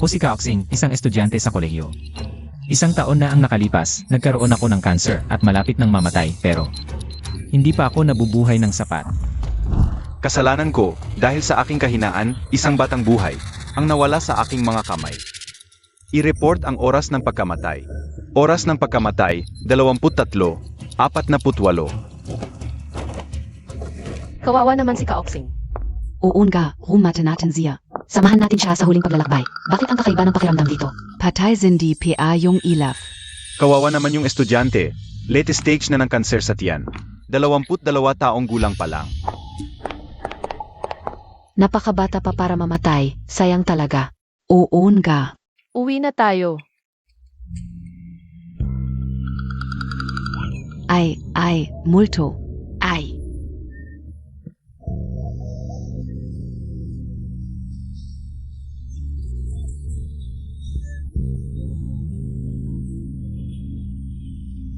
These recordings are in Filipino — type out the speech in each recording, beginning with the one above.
Ako si Kaoxing, isang estudyante sa kolehiyo. Isang taon na ang nakalipas, nagkaroon ako ng cancer at malapit ng mamatay pero hindi pa ako nabubuhay ng sapat. Kasalanan ko, dahil sa aking kahinaan, isang batang buhay, ang nawala sa aking mga kamay. I-report ang oras ng pagkamatay. Oras ng pagkamatay, 23, 48. Kawawa naman si Kaoxing. Uunga, rumate natin siya. Samahan natin siya sa huling paglalakbay. Bakit ang kakaiba ng pakiramdam dito? Patay sind die PA yung ilaf. Kawawa naman yung estudyante, late stage na ng kanser sa tiyan. 22 taong gulang pa lang. Napakabata pa para mamatay. Sayang talaga. Uunga. Uwi na tayo. Ay, multo. Ay.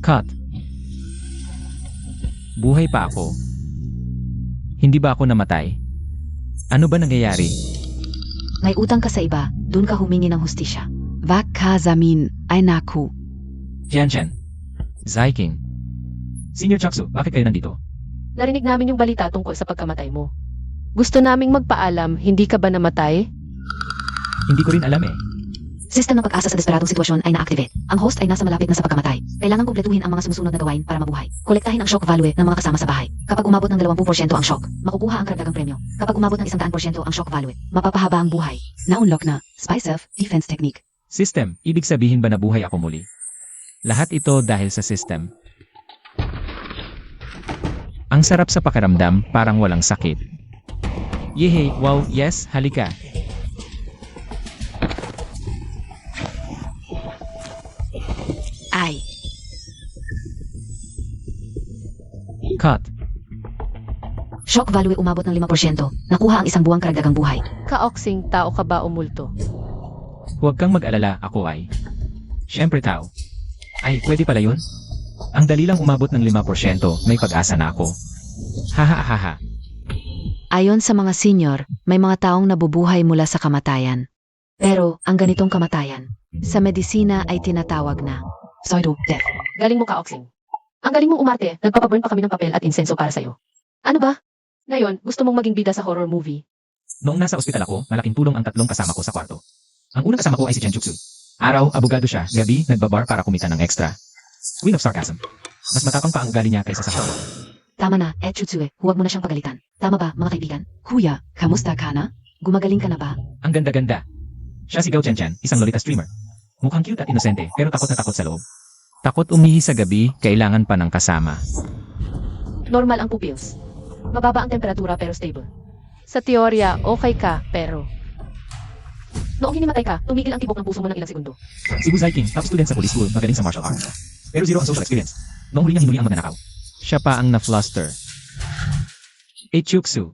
Cut. Buhay pa ako. Hindi ba ako namatay? Ano ba nangyayari? May utang ka sa iba. Doon ka humingi ng hustisya. Wag ka zamin, ay naku. Jianshan. Zaiking. Senior Chaksu, bakit kayo nandito? Narinig namin yung balita tungkol sa pagkamatay mo. Gusto naming magpaalam, hindi ka ba namatay? Hindi ko rin alam eh. Sistem ng pag-asa sa desperadong sitwasyon ay na-activate. Ang host ay nasa malapit na sa pagkamatay. Kailangan kumpletuhin ang mga sumusunod na gawain para mabuhay. Kolektahin ang shock value ng mga kasama sa bahay. Kapag umabot ng 20% ang shock, makukuha ang karagdagang premyo. Kapag umabot ng 100% ang shock value, mapapahaba ang buhay. Naunlock na, spy self, defense technique. System, ibig sabihin ba nabuhay ako muli? Lahat ito dahil sa system. Ang sarap sa pakiramdam, parang walang sakit. Yehe, wow, yes, halika. Ay. Cut. Shock value umabot ng 5%. Nakuha ang isang buwang karagdagang buhay. Kaoxing, tao ka ba o multo? Huwag kang mag-alala, ako ay. Siyempre tao. Ay, pwede pala yun? Ang dali lang umabot ng 5%, may pag-asa na ako. Hahahaha. Ayon sa mga senior, may mga taong nabubuhay mula sa kamatayan. Pero, ang ganitong kamatayan, sa medisina ay tinatawag na pseudo-death. Galing mo Kaoxing. Ang galing mong umarte, nagpapaburn pa kami ng papel at insenso para sa'yo. Ano ba? Ngayon, gusto mong maging bida sa horror movie? Noong nasa ospital ako, malaking tulong ang tatlong kasama ko sa kwarto. Ang unang kasama ko ay si Chen Chuksu. Araw, abogado siya, gabi, nagbabar para kumita ng extra. Queen of sarcasm. Mas matapang pa ang ugali niya kaysa sa horror. Tama na, Chutsue, huwag mo na siyang pagalitan. Tama ba, mga kaibigan? Kuya, kamusta ka na? Gumagaling ka na ba? Ang ganda-ganda. Siya si Gao Chen, isang lolita streamer. Mukhang cute at inosente, pero takot na takot sa loob. Takot umihi sa gabi, kailangan pa ng kasama. Normal ang pupils. Mababa ang temperatura pero stable. Sa teorya, okay ka, pero... Noong hinimatay ka, tumigil ang tibok ng puso mo ng ilang segundo. Si Wu Zaiking, top student sa police school, magaling sa martial arts. Pero zero ang social experience. Noong huli niyang hinuli ang magnanakaw. Siya pa ang na-fluster. Chuksu.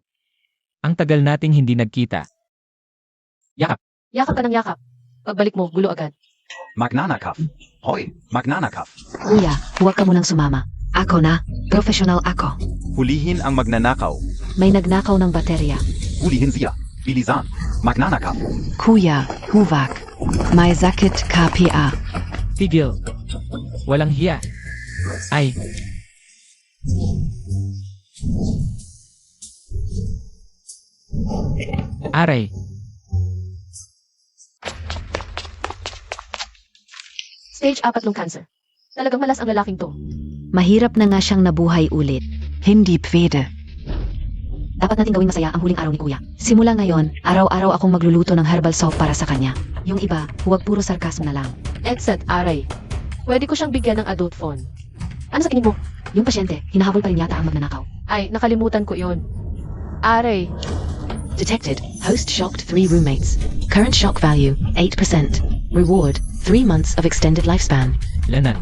Ang tagal nating hindi nagkita. Yakap. Yakap ka ng yakap. Pagbalik mo, gulo agad. Magnanakaw. Hoy, magnanakaw. Kuya, huwag ka munang sumama. Ako na, professional ako. Hulihin ang magnanakaw. May nagnakaw ng baterya. Hulihin siya. Bilisan. Magnanakaw. Kuya, huwag. May sakit ka PA. Tigil. Walang hiya. Ay. Aray. Stage 4 lung cancer. Talagang malas ang lalaking to. Mahirap na nga siyang nabuhay ulit. Hindi pwede. Dapat natin gawing masaya ang huling araw ni Kuya. Simula ngayon, araw-araw akong magluluto ng herbal soup para sa kanya. Yung iba, huwag puro sarcasm na lang. Exit, aray. Pwede ko siyang bigyan ng adult phone. Ano sa tingin mo? Yung pasyente, hinahabol pa rin yata ang magnanakaw. Ay, nakalimutan ko yon. Aray. Detected. Host shocked 3 roommates. Current shock value, 8%. Reward, 3 months of extended lifespan. Lanan.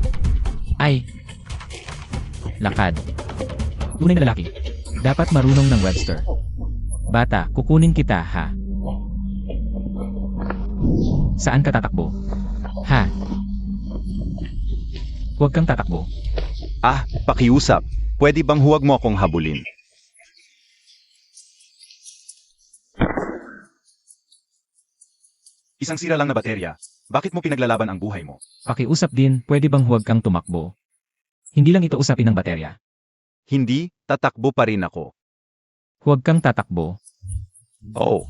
Ay. Lakad. Tunay na lalaki. Dapat marunong ng Webster. Bata, kukunin kita, ha? Saan ka tatakbo? Ha? Huwag kang tatakbo. Ah, pakiusap. Pwede bang huwag mo akong habulin? Isang sira lang na baterya. Bakit mo pinaglalaban ang buhay mo? Pakiusap din, pwede bang huwag kang tumakbo? Hindi lang ito usapin ng baterya. Hindi, tatakbo pa rin ako. Huwag kang tatakbo. Oo.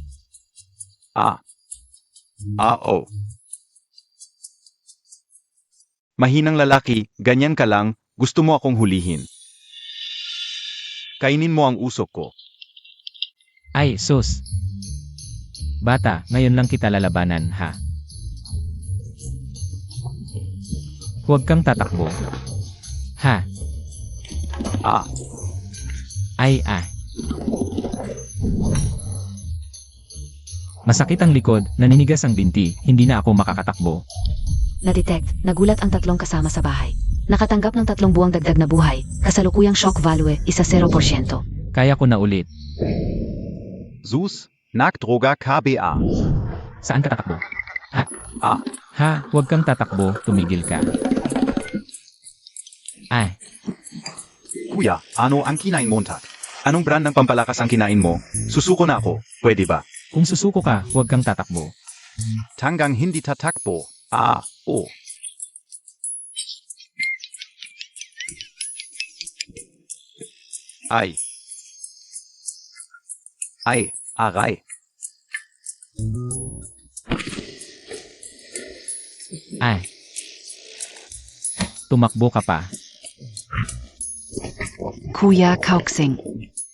Oo. Mahinang lalaki, ganyan ka lang, gusto mo akong hulihin. Kainin mo ang usok ko. Ay, sus. Bata, ngayon lang kita lalabanan, ha? Huwag kang tatakbo. Ha? Ah, Ay. Masakit ang likod, naninigas ang binti, hindi na ako makakatakbo. Na-detect, nagulat ang tatlong kasama sa bahay. Nakatanggap ng 3 buwang dagdag na buhay, kasalukuyang shock value, isa 0%. Kaya ko na ulit. Sus, Nagdroga KBA. Saan ka tatakbo? Ah, Ha, huwag kang tatakbo, tumigil ka. Ay, kuya, ano ang kinain mo Montag? Anong brand ng pampalakas ang kinain mo? Susuko na ako, pwede ba? kung susuko ka, huwag kang tatakbo. Tanggang hindi tatakbo. Oo. Ay. Aray. Ay. Tumakbo ka pa. Kuya Kauxing.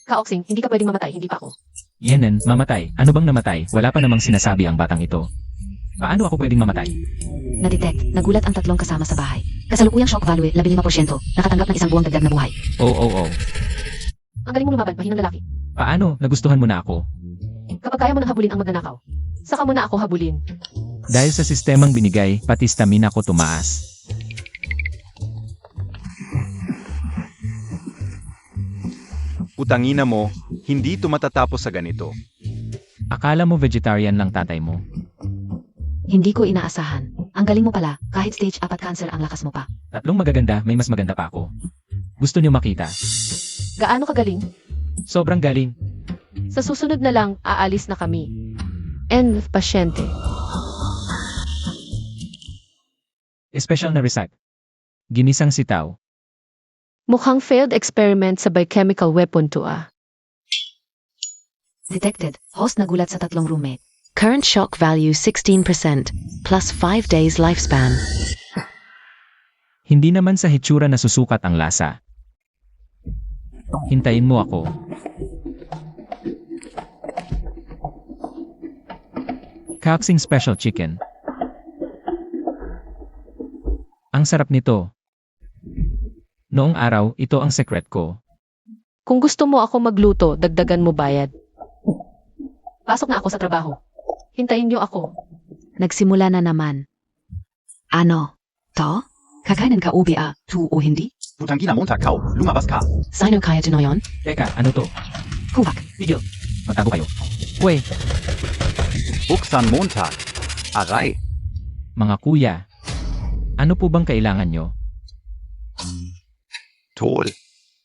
Kaoksing, hindi ka pwedeng mamatay, hindi pa ako. Yenen, mamatay. Ano bang namatay? Wala pa namang sinasabi ang batang ito. Paano ako pwedeng mamatay? Na-detect, nagulat ang 3 kasama sa bahay. Kasalukuyang shock value, 15%. Nakatanggap ng 1 buwang dagdag na buhay. Oo. Ang galing mo lumaban, mahinang lalaki. Paano? Nagustuhan mo na ako. Kapag kaya mo nang habulin ang magnanakaw, saka mo na ako habulin. Dahil sa sistemang binigay, pati stamina ko tumaas. Utangina mo, hindi ito matatapos sa ganito. Akala mo vegetarian lang tatay mo. Hindi ko inaasahan. Ang galing mo pala, kahit stage 4 cancer ang lakas mo pa. 3 magaganda, may mas maganda pa ako. Gusto niyo makita? Gaano kagaling? Sobrang galing. Sa susunod na lang, aalis na kami. And pasyente. Special na recipe. Ginisang sitaw. Mukhang failed experiment sa biochemical weapon to Detected, host nagulat sa 3 roommate. Current shock value 16%, plus 5 days lifespan. Hindi naman sa hitsura na susukat ang lasa. Hintayin mo ako. Kaksing special chicken. Ang sarap nito. Noong araw, ito ang secret ko. Kung gusto mo ako magluto, dagdagan mo bayad. Pasok na ako sa trabaho. Hintayin niyo ako. Nagsimula na naman. Ano? To? Kakainin ka ubi tu o hindi? Putangina Montag kau, lumabas ka. Sino kaya tinoyon? Teka, ano to? Huvak. Tigil. Matago kayo. Uy, Buksan Montag. Aray. mga kuya. Ano po bang kailangan nyo? Tol.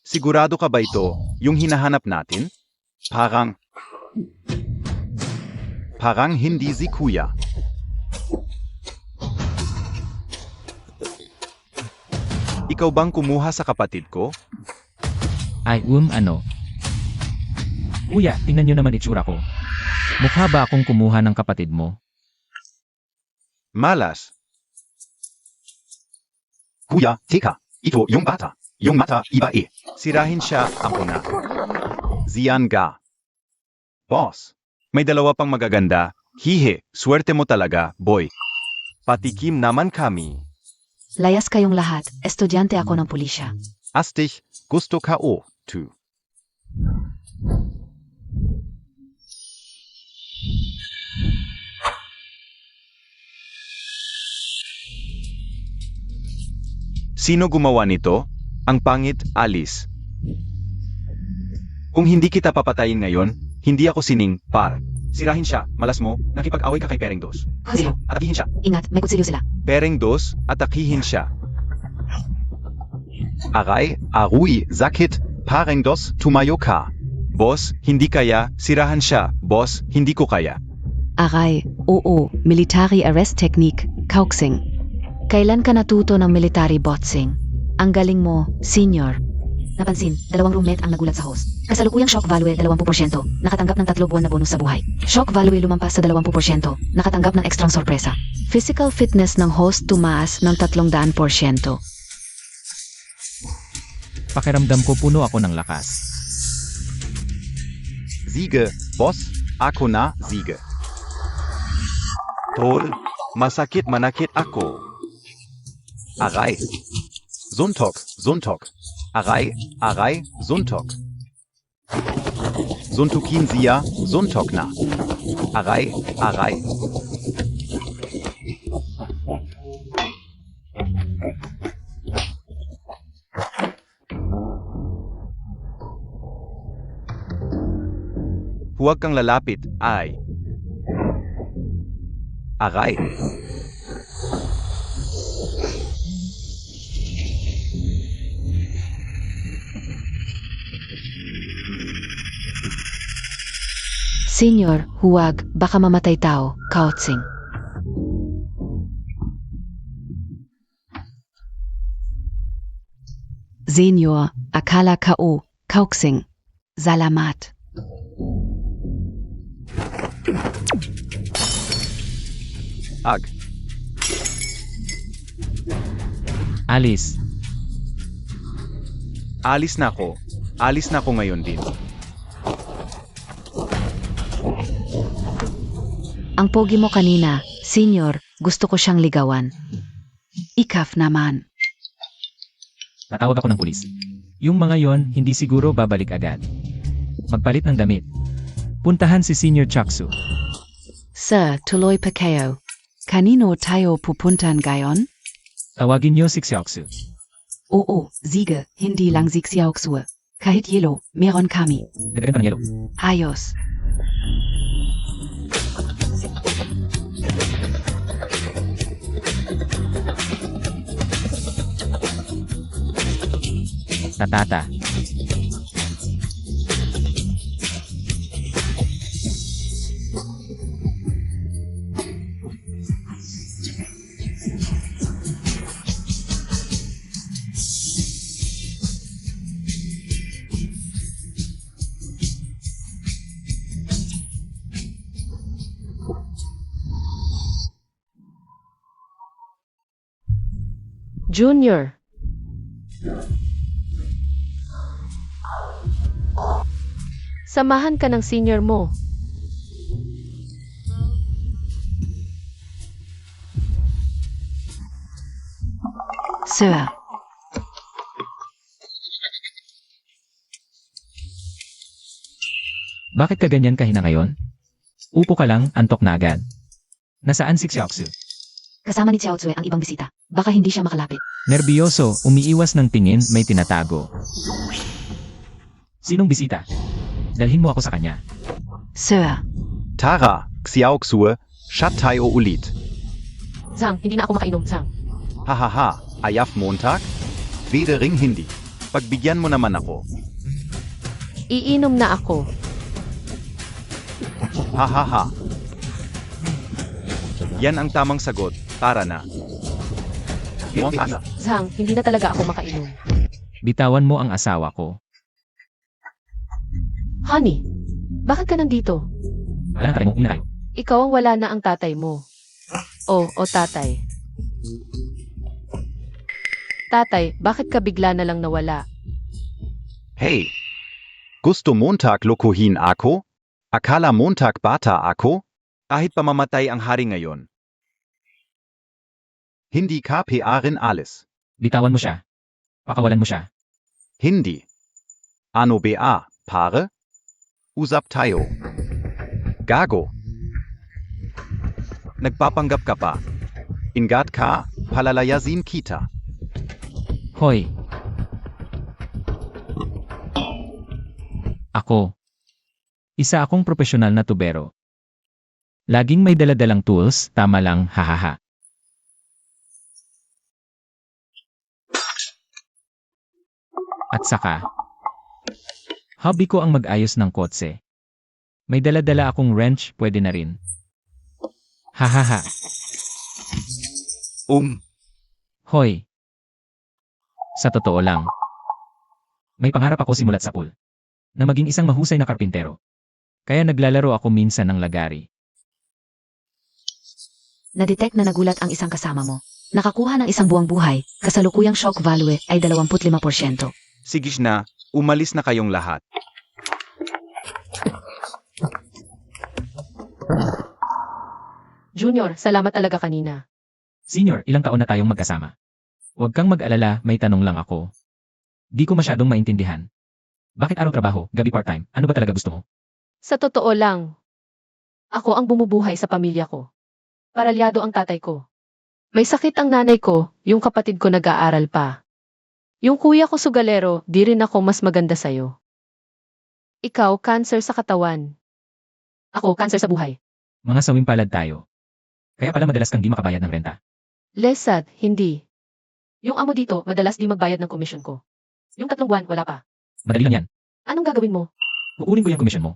Sigurado ka ba ito, yung hinahanap natin? Parang hindi si kuya. Ikaw bang kumuha sa kapatid ko? Ay, ano? Kuya, tingnan nyo naman itsura ko. Mukha ba akong kumuha ng kapatid mo? Malas. Kuya, teka. Ito yung bata. Yung mata, iba eh. Sirahin siya, ako na. Ziyan ga. Boss. May 2 pang magaganda. Hihe, swerte mo talaga, boy. Patikim naman kami. Layas kayong lahat, estudyante ako ng pulisya. Astig, gusto ka o, tu. Sino gumawa nito? Ang pangit, Alice. Kung hindi kita papatayin ngayon, hindi ako sining, par. Sirahin siya, malas mo, nakipag-away ka kay Pereng Dos. Kutsilyo. Atakihin siya. Ingat, may kutsilyo sila. Pereng Dos, atakihin siya. Aray, arui, sakit, Pereng Dos, tumayo ka. Boss, hindi kaya, sirahan siya. Boss, hindi ko kaya. Aray, Oo, military arrest technique, Kauxing. Kailan ka natuto ng military boxing? Ang galing mo, senior. Napansin, 2 roommate ang nagulat sa host. Kasalukuyang shock value 20%, nakatanggap ng 3 buwan na bonus sa buhay. Shock value lumampas sa 20%, nakatanggap ng ekstrang sorpresa. Physical fitness ng host tumaas ng 300%. Pakiramdam ko puno ako ng lakas. Siege, Boss, ako na, Siege. Tol, masakit manakit ako. Aray. Suntok, suntok. Aray, aray, suntok. Suntukin siya, suntok na. Aray, aray. Huwag kang lalapit, ay. Aray. Senior, huwag, baka mamatay tao, Kauxing. Senior, akala ko, Kauxing. Salamat. Ag. Alice, Alis na ako. Alis na ako ngayon din. Ang pogi mo kanina, senior, gusto ko siyang ligawan. Ikaf naman. natawag ako ng pulis. Yung mga yon, hindi siguro babalik agad. Magpalit ng damit. Puntahan si Senior Chaksu. Sir, tuloy pa kayo. Kanino tayo pupuntan gayon? Tawagin niyo si Xiaoxu. Oo, Siege, hindi lang si Xiaoxue. Kahit yelo, meron kami. Dagdagan pa ng yelo. Ayos. Tatata. Junior. Samahan ka ng senior mo. Sir, Bakit ka ganyan kahina ngayon? Upo ka lang, antok na agad. Nasaan si Xiaoxu? Kasama ni Xiaoxue ang ibang bisita. Baka hindi siya makalapit. Nerbiyoso, umiiwas ng tingin, may tinatago. Sinong bisita? Dalhin mo ako sa kanya. Sir, Tara, Xiaoxue, siya tayo ulit. Zhang, hindi na ako makainom, Zhang. Hahaha, ayaf Montag? Ring hindi. Pagbigyan mo naman ako. Iinom na ako. Hahaha. Yan ang tamang sagot. Tara na. Zhang, hindi na talaga ako makainom. Bitawan mo ang asawa ko. Honey, bakit ka nandito? Wala ka rin mong tayo. Ikaw ang wala na ang tatay mo. O tatay. Tatay, bakit ka bigla na lang nawala? Hey! Gusto Montag lokohin ako? Akala Montag bata ako? Kahit pamamatay ang hari ngayon. Hindi ka rin alis. Bitawan mo siya. Pakawalan mo siya. Hindi. Ano ba, pare? Usap tayo. Gago. Nagpapanggap ka pa. Ingat ka, palalayasin kita. Hoy. Ako. Isa akong profesional na tubero. Laging may daladalang tools, tama lang, hahaha. At saka, hobby ko ang mag-ayos ng kotse. May daladala akong wrench, pwede na rin. Hahaha. Hoy. Sa totoo lang. May pangarap ako simulat sa pool. Na maging isang mahusay na karpintero. Kaya naglalaro ako minsan ng lagari. Na-detect na nagulat ang isang kasama mo. Nakakuha ng isang buwang buhay, kasalukuyang shock value ay 25%. Sige na, umalis na kayong lahat. Junior, salamat talaga kanina. Senior, ilang taon na tayong magkasama. Huwag kang mag-alala, may tanong lang ako. Di ko masyadong maintindihan. Bakit araw trabaho, gabi part-time? Ano ba talaga gusto mo? Sa totoo lang, ako ang bumubuhay sa pamilya ko. Paralyado ang tatay ko. May sakit ang nanay ko, yung kapatid ko nag-aaral pa. Yung kuya ko sugalero, di rin ako mas maganda sa'yo. Ikaw, cancer sa katawan. Ako, cancer sa buhay. Mga sawing palad tayo. Kaya pala madalas kang di makabayad ng renta. Lesad, hindi. Yung amo dito, madalas di magbayad ng komisyon ko. Yung 3 buwan, wala pa. Madali lang yan. Anong gagawin mo? Kukunin ko yung komisyon mo.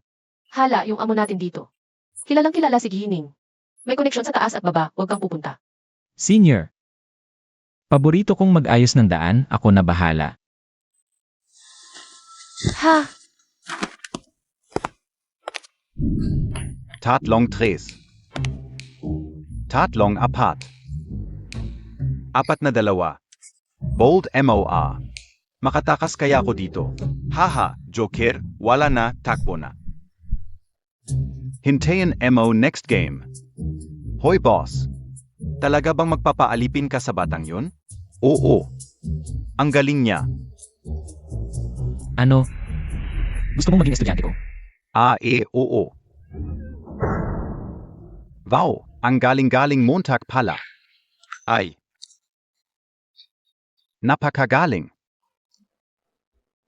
Hala, yung amo natin dito. Kilalang kilala si Gihining. May koneksyon sa taas at baba, huwag kang pupunta. Senior. Paborito kong mag-ayos ng daan, ako na bahala. Ha? Tatlong tres. Tatlong apat. 4 na 2. Bold MOR. Makatakas kaya ako dito. Haha, Joker, wala na, takbo na. Hintayin MO next game. Hoy boss. Talaga bang magpapaalipin ka sa batang yun? Oo. Ang galing niya. Ano? Gusto mong maging estudyante ko? Oo. Wow, ang galing-galing Montag pala. Ay. Napakagaling.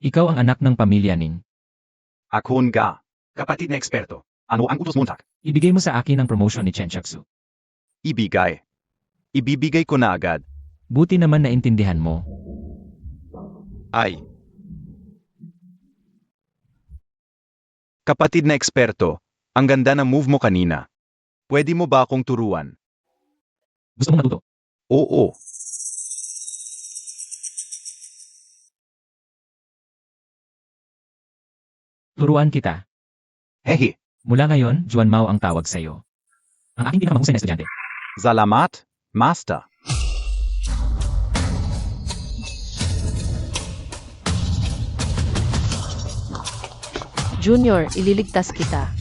Ikaw ang anak ng pamilya Ning. Ako nga. Kapatid na eksperto. Ano ang utos Montag? Ibigay mo sa akin ang promotion ni Chen Chaksu. Ibigay. Ibibigay ko na agad. Buti naman naintindihan mo. Ay. Kapatid na eksperto, ang ganda ng move mo kanina. Pwede mo ba akong turuan? Gusto mong matuto? Oo. Turuan kita. Hehe. Mula ngayon, Juan Mao ang tawag sa'yo. Ang aking pinakamahusay na estudyante. Salamat, Master. Junior, ililigtas kita.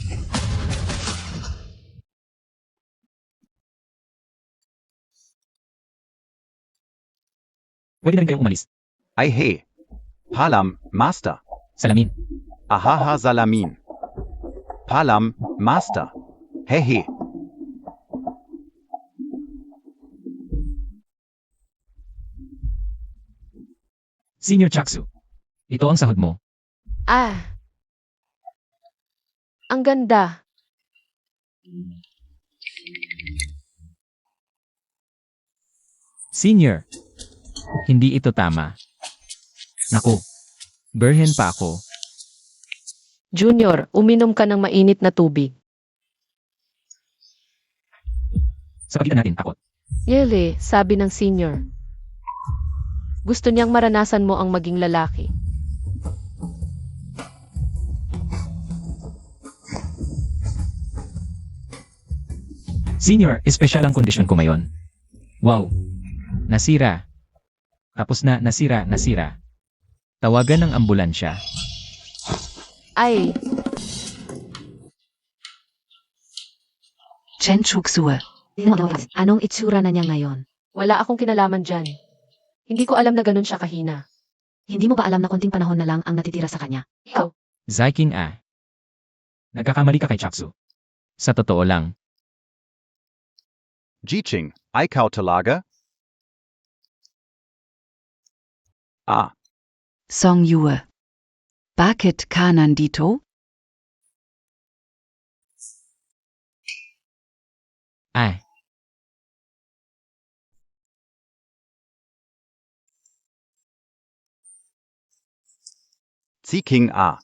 Pwede na rin kayong umalis. Ay he. Palam, Master. Salamin. Ahaha Salamin. Palam, Master. Hehe. Senior Chaksu. Ito ang sahod mo. Ah. Ang ganda. Senior. Hindi ito tama. Naku. Berhen pa ako. Junior, uminom ka ng mainit na tubig. Sa pagitan natin, takot. Yele, sabi ng senior. Gusto niyang maranasan mo ang maging lalaki. Senior, espesyal ang kondisyon ko ngayon. Wow. Nasira. Tapos na, nasira. Tawagan ng ambulansya. Ay, Chen Chuksue. Anong itsura na niya ngayon? wala akong kinalaman dyan. Hindi ko alam na ganun siya kahina. Hindi mo ba alam na konting panahon na lang ang natitira sa kanya? Ikaw, Zaiking ah. Nagkakamali ka kay Chaksu. Sa totoo lang, Jiching, ikaw talaga? Ah, Song Yue. Bakit ka nandito? ay, si King A.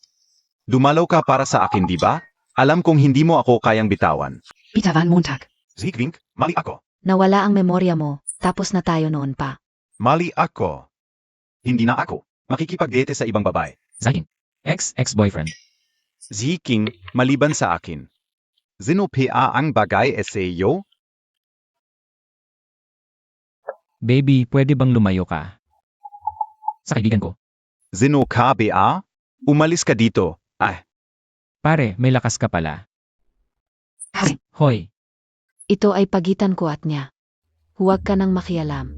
Dumalaw ka para sa akin, di ba? Alam kong hindi mo ako kayang bitawan. Bitawan Montag. Zigwink, mali ako. Nawala ang memorya mo, tapos na tayo noon pa. Mali ako. Hindi na ako. Makikipagdate sa ibang babae. Zaging. Ex-boyfriend. Ziking, maliban sa akin. Zinopea ang bagay SAO? Baby, pwede bang lumayo ka? Sa kaibigan ko. Zino ka ba? Umalis ka dito. Pare, may lakas ka pala. Hoy, Ito ay pagitan ko at niya. Huwag ka nang makialam.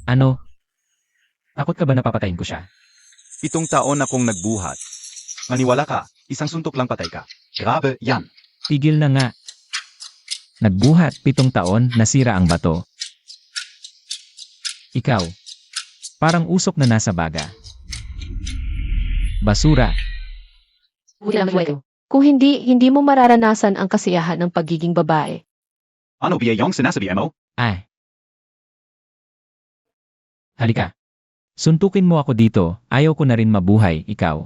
ano? Takot ka ba na papatayin ko siya? Itong taon akong nagbuhat. Maniwala ka, isang suntok lang patay ka. Grabe yan. Tigil na nga. Nagbuhat 7 taon, nasira ang bato. Ikaw. Parang usok na nasa baga. Basura. Kung hindi mo mararanasan ang kasiyahan ng pagiging babae. Ano ba yung sinasabi mo? Ay. Halika. Suntukin mo ako dito, ayaw ko na rin mabuhay, ikaw.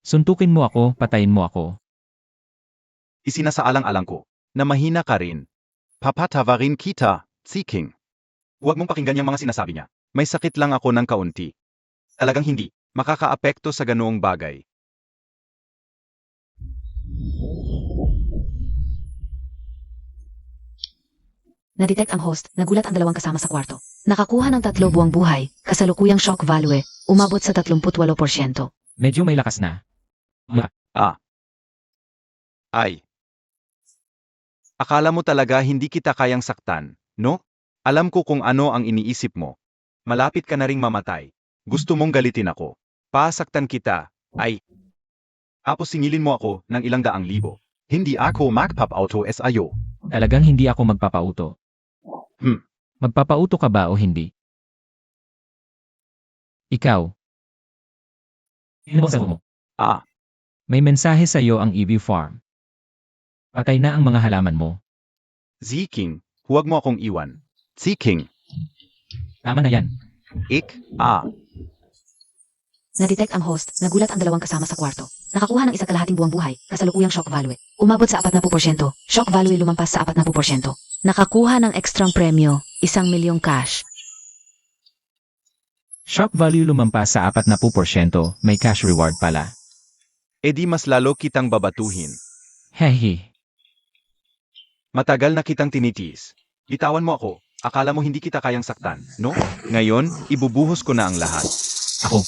Suntukin mo ako, patayin mo ako. Isinasaalang-alang ko na mahina ka rin. Papatawarin kita, Ziking. Huwag mong pakinggan yung mga sinasabi niya. May sakit lang ako ng kaunti. Talagang hindi. Makakaapekto sa ganoong bagay. Nadetect ang host, nagulat ang 2 kasama sa kwarto. Nakakuha ng 3 buwang buhay, kasalukuyang shock value, umabot sa 38%. Medyo may lakas na. Ay. Akala mo talaga hindi kita kayang saktan, no? Alam ko kung ano ang iniisip mo. Malapit ka na ring mamatay. Gusto mong galitin ako. Pasaktan kita. Ay. Tapos singilin mo ako ng ilang daang libo. Hindi ako magpapauto SIO. Talagang hindi ako magpapauto. Magpapauto ka ba o hindi? Ikaw. Ano bang sagot mo? May mensahe sa iyo ang EV Farm. Patay na ang mga halaman mo. Ziking, huwag mo akong iwan. Ziking, Tama na yan. Nadetect ang host, nagulat ang 2 kasama sa kwarto. Nakakuha ng 1.5 buwang buhay, kasalukuyang shock value. Umabot sa 40%. Shock value lumampas sa 40%. Nakakuha ng ekstrang premyo, 1,000,000 cash. Shock value lumampas sa 40%, may cash reward pala. edi mas lalo kitang babatuhin. Hehe. Matagal na kitang tinitiis. Bitawan mo ako. Akala mo hindi kita kayang saktan, no? Ngayon, ibubuhos ko na ang lahat. Ako.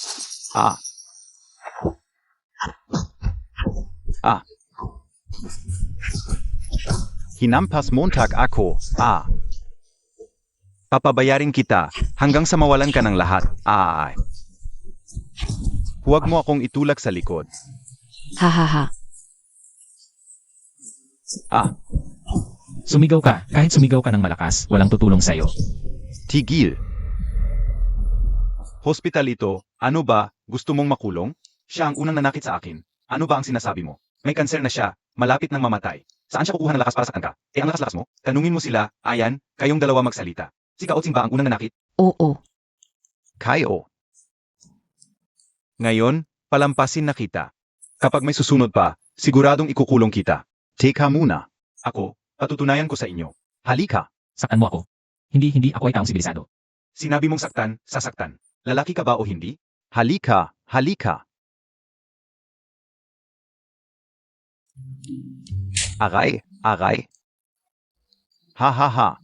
Hinampas Montag ako. Papabayarin kita hanggang sa mawalan ka ng lahat. Huwag mo akong itulak sa likod. Hahaha. Sumigaw ka. Kahit sumigaw ka ng malakas, walang tutulong sa'yo. Tigil. Hospital ito, ano ba, gusto mong makulong? Siya ang unang nanakit sa akin. Ano ba ang sinasabi mo? May kanser na siya, malapit nang mamatay. Saan siya kukuha ng lakas para saktan ka? Ang lakas-lakas mo? Tanungin mo sila, ayan, kayong dalawa magsalita. Si Kaotsing ba ang unang nanakit? Oo. Kayo. Ngayon, palampasin na kita. Kapag may susunod pa, siguradong ikukulong kita. Teka muna. Ako, patutunayan ko sa inyo. Halika. Saktan mo ako. Hindi ako ay taong sibilisado. Sinabi mong saktan, sasaktan. Lalaki ka ba o hindi? Halika. Aray. Ha.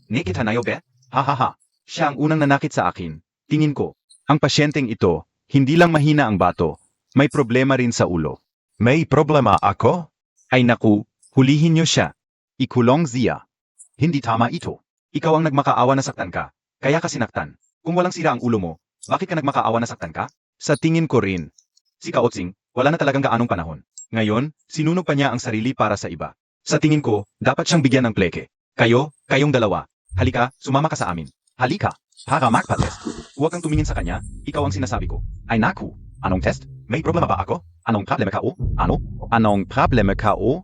Nikita na yobe? Ha. Siya ang unang nanakit sa akin. Tingin ko, ang pasyenteng ito, hindi lang mahina ang bato, may problema rin sa ulo. May problema ako? Ay naku, hulihin niyo siya. Ikulong siya. Hindi tama ito. Ikaw ang nagmakaawa na saktan ka, kaya ka sinaktan. Kung walang sira ang ulo mo, bakit ka nagmakaawa na saktan ka? Sa tingin ko rin. Si Kaotsing, wala na talagang gaanong panahon. Ngayon, sinunog pa niya ang sarili para sa iba. Sa tingin ko, dapat siyang bigyan ng pleke. Kayong dalawa. Halika, sumama ka sa amin. Halika, para magpa-test. Huwag kang tumingin sa kanya, ikaw ang sinasabi ko. Ay naku, anong test? May problema ba ako? Anong problema ka o? Ano? Anong problema ka o?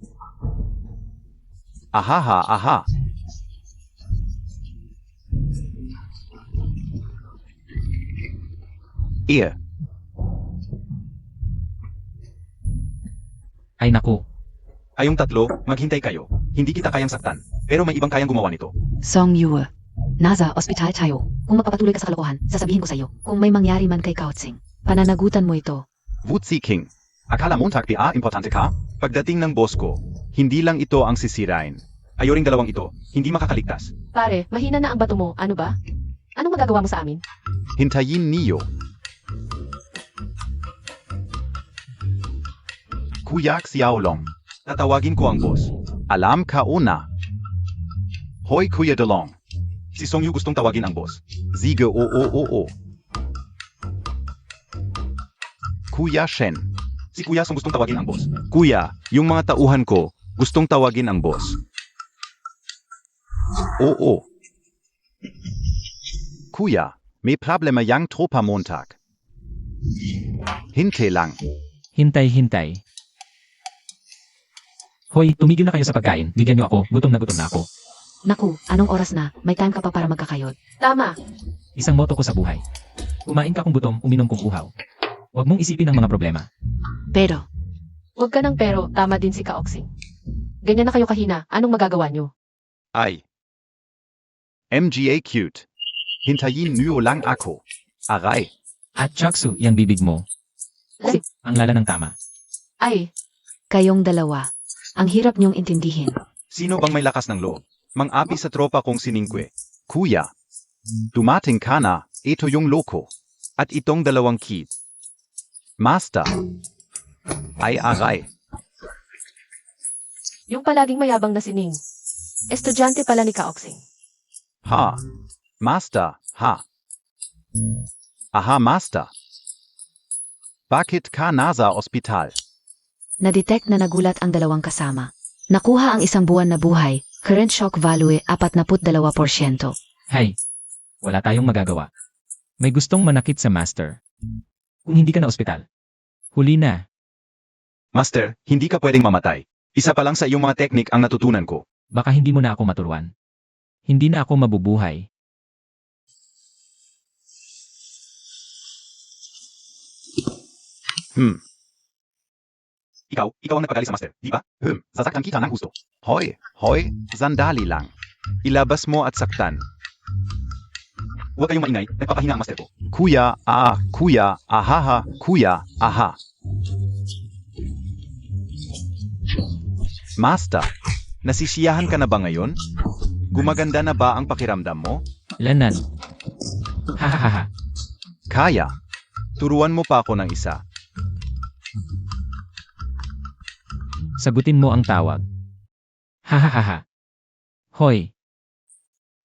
Aha. Ay naku. Kayong tatlo, maghintay kayo. hindi kita kayang saktan. Pero may ibang kayang gumawa nito. Song Yue. NASA, ospital tayo. Kung magpapatuloy ka sa kalokohan, sasabihin ko sa iyo. Kung may mangyari man kay Kautsing, pananagutan mo ito. Wutsi King. Akala Montag PA importante ka? Pagdating ng boss ko, hindi lang ito ang sisirain. Ayoring dalawang ito, hindi makakaligtas. Pare, mahina na ang bato mo. Ano ba? Anong magagawa mo sa amin? Hintayin niyo. Kuya Xiaolong. Tatawagin ko ang boss. Alam ka una. Hoy Kuya Delong. Si Song Yu gustong tawagin ang boss. Sige o. Kuya Shen. Si Kuya Song gustong tawagin ang boss. Kuya, yung mga tauhan ko gustong tawagin ang boss. Oo. Kuya, may problema yang tropa Montag. Hinte lang. Hintay. Hoy, tumigil na kayo sa pagkain. Bigyan niyo ako. Gutom na ako. Naku, anong oras na? May time ka pa para magkakayod. Tama. Isang moto ko sa buhay. Kumain ka kung gutom, uminom kung uhaw. Huwag mong isipin ang mga problema. Pero, Huwag ka ng pero, tama din si Kaoksing. Ganyan na kayo kahina. Anong magagawa niyo? Ay. MGA cute. Hintayin niyo lang ako. Aray. At Chaksu, yung bibig mo. Ay. Ang lala ng tama. Ay, kayong dalawa, ang hirap niyong intindihin. Sino bang may lakas ng loob? Mang-api sa tropa kong siningkwe. Kuya. Dumating ka na, ito yung loko. At itong dalawang kid. Master. Ay aray. yung palaging mayabang na sining. Estudyante pala ni Kaoksing. Ha. Master. Ha. Aha Master. Bakit ka nasa ospital? Na-detect na nagulat ang dalawang kasama. Nakuha ang isang buwan na buhay, current shock value 42%. Hay, wala tayong magagawa. May gustong manakit sa master. Kung hindi ka na ospital, huli na. Master, hindi ka pwedeng mamatay. Isa pa lang sa iyong mga teknik ang natutunan ko. Baka hindi mo na ako maturuan. Hindi na ako mabubuhay. Ikaw ang nagpagaling sa master, di ba? Sasaktan kita ng gusto. Hoy, sandali lang. Ilabas mo at saktan. Huwag kayong maingay, nagpapahinga ang master ko. Kuya, ahaha, kuya, aha. Master, nasisiyahan ka na ba ngayon? Gumaganda na ba ang pakiramdam mo? Lanan. Hahaha. Kaya. Turuan mo pa ako ng isa. Sagutin mo ang tawag. Hahaha. Hoy,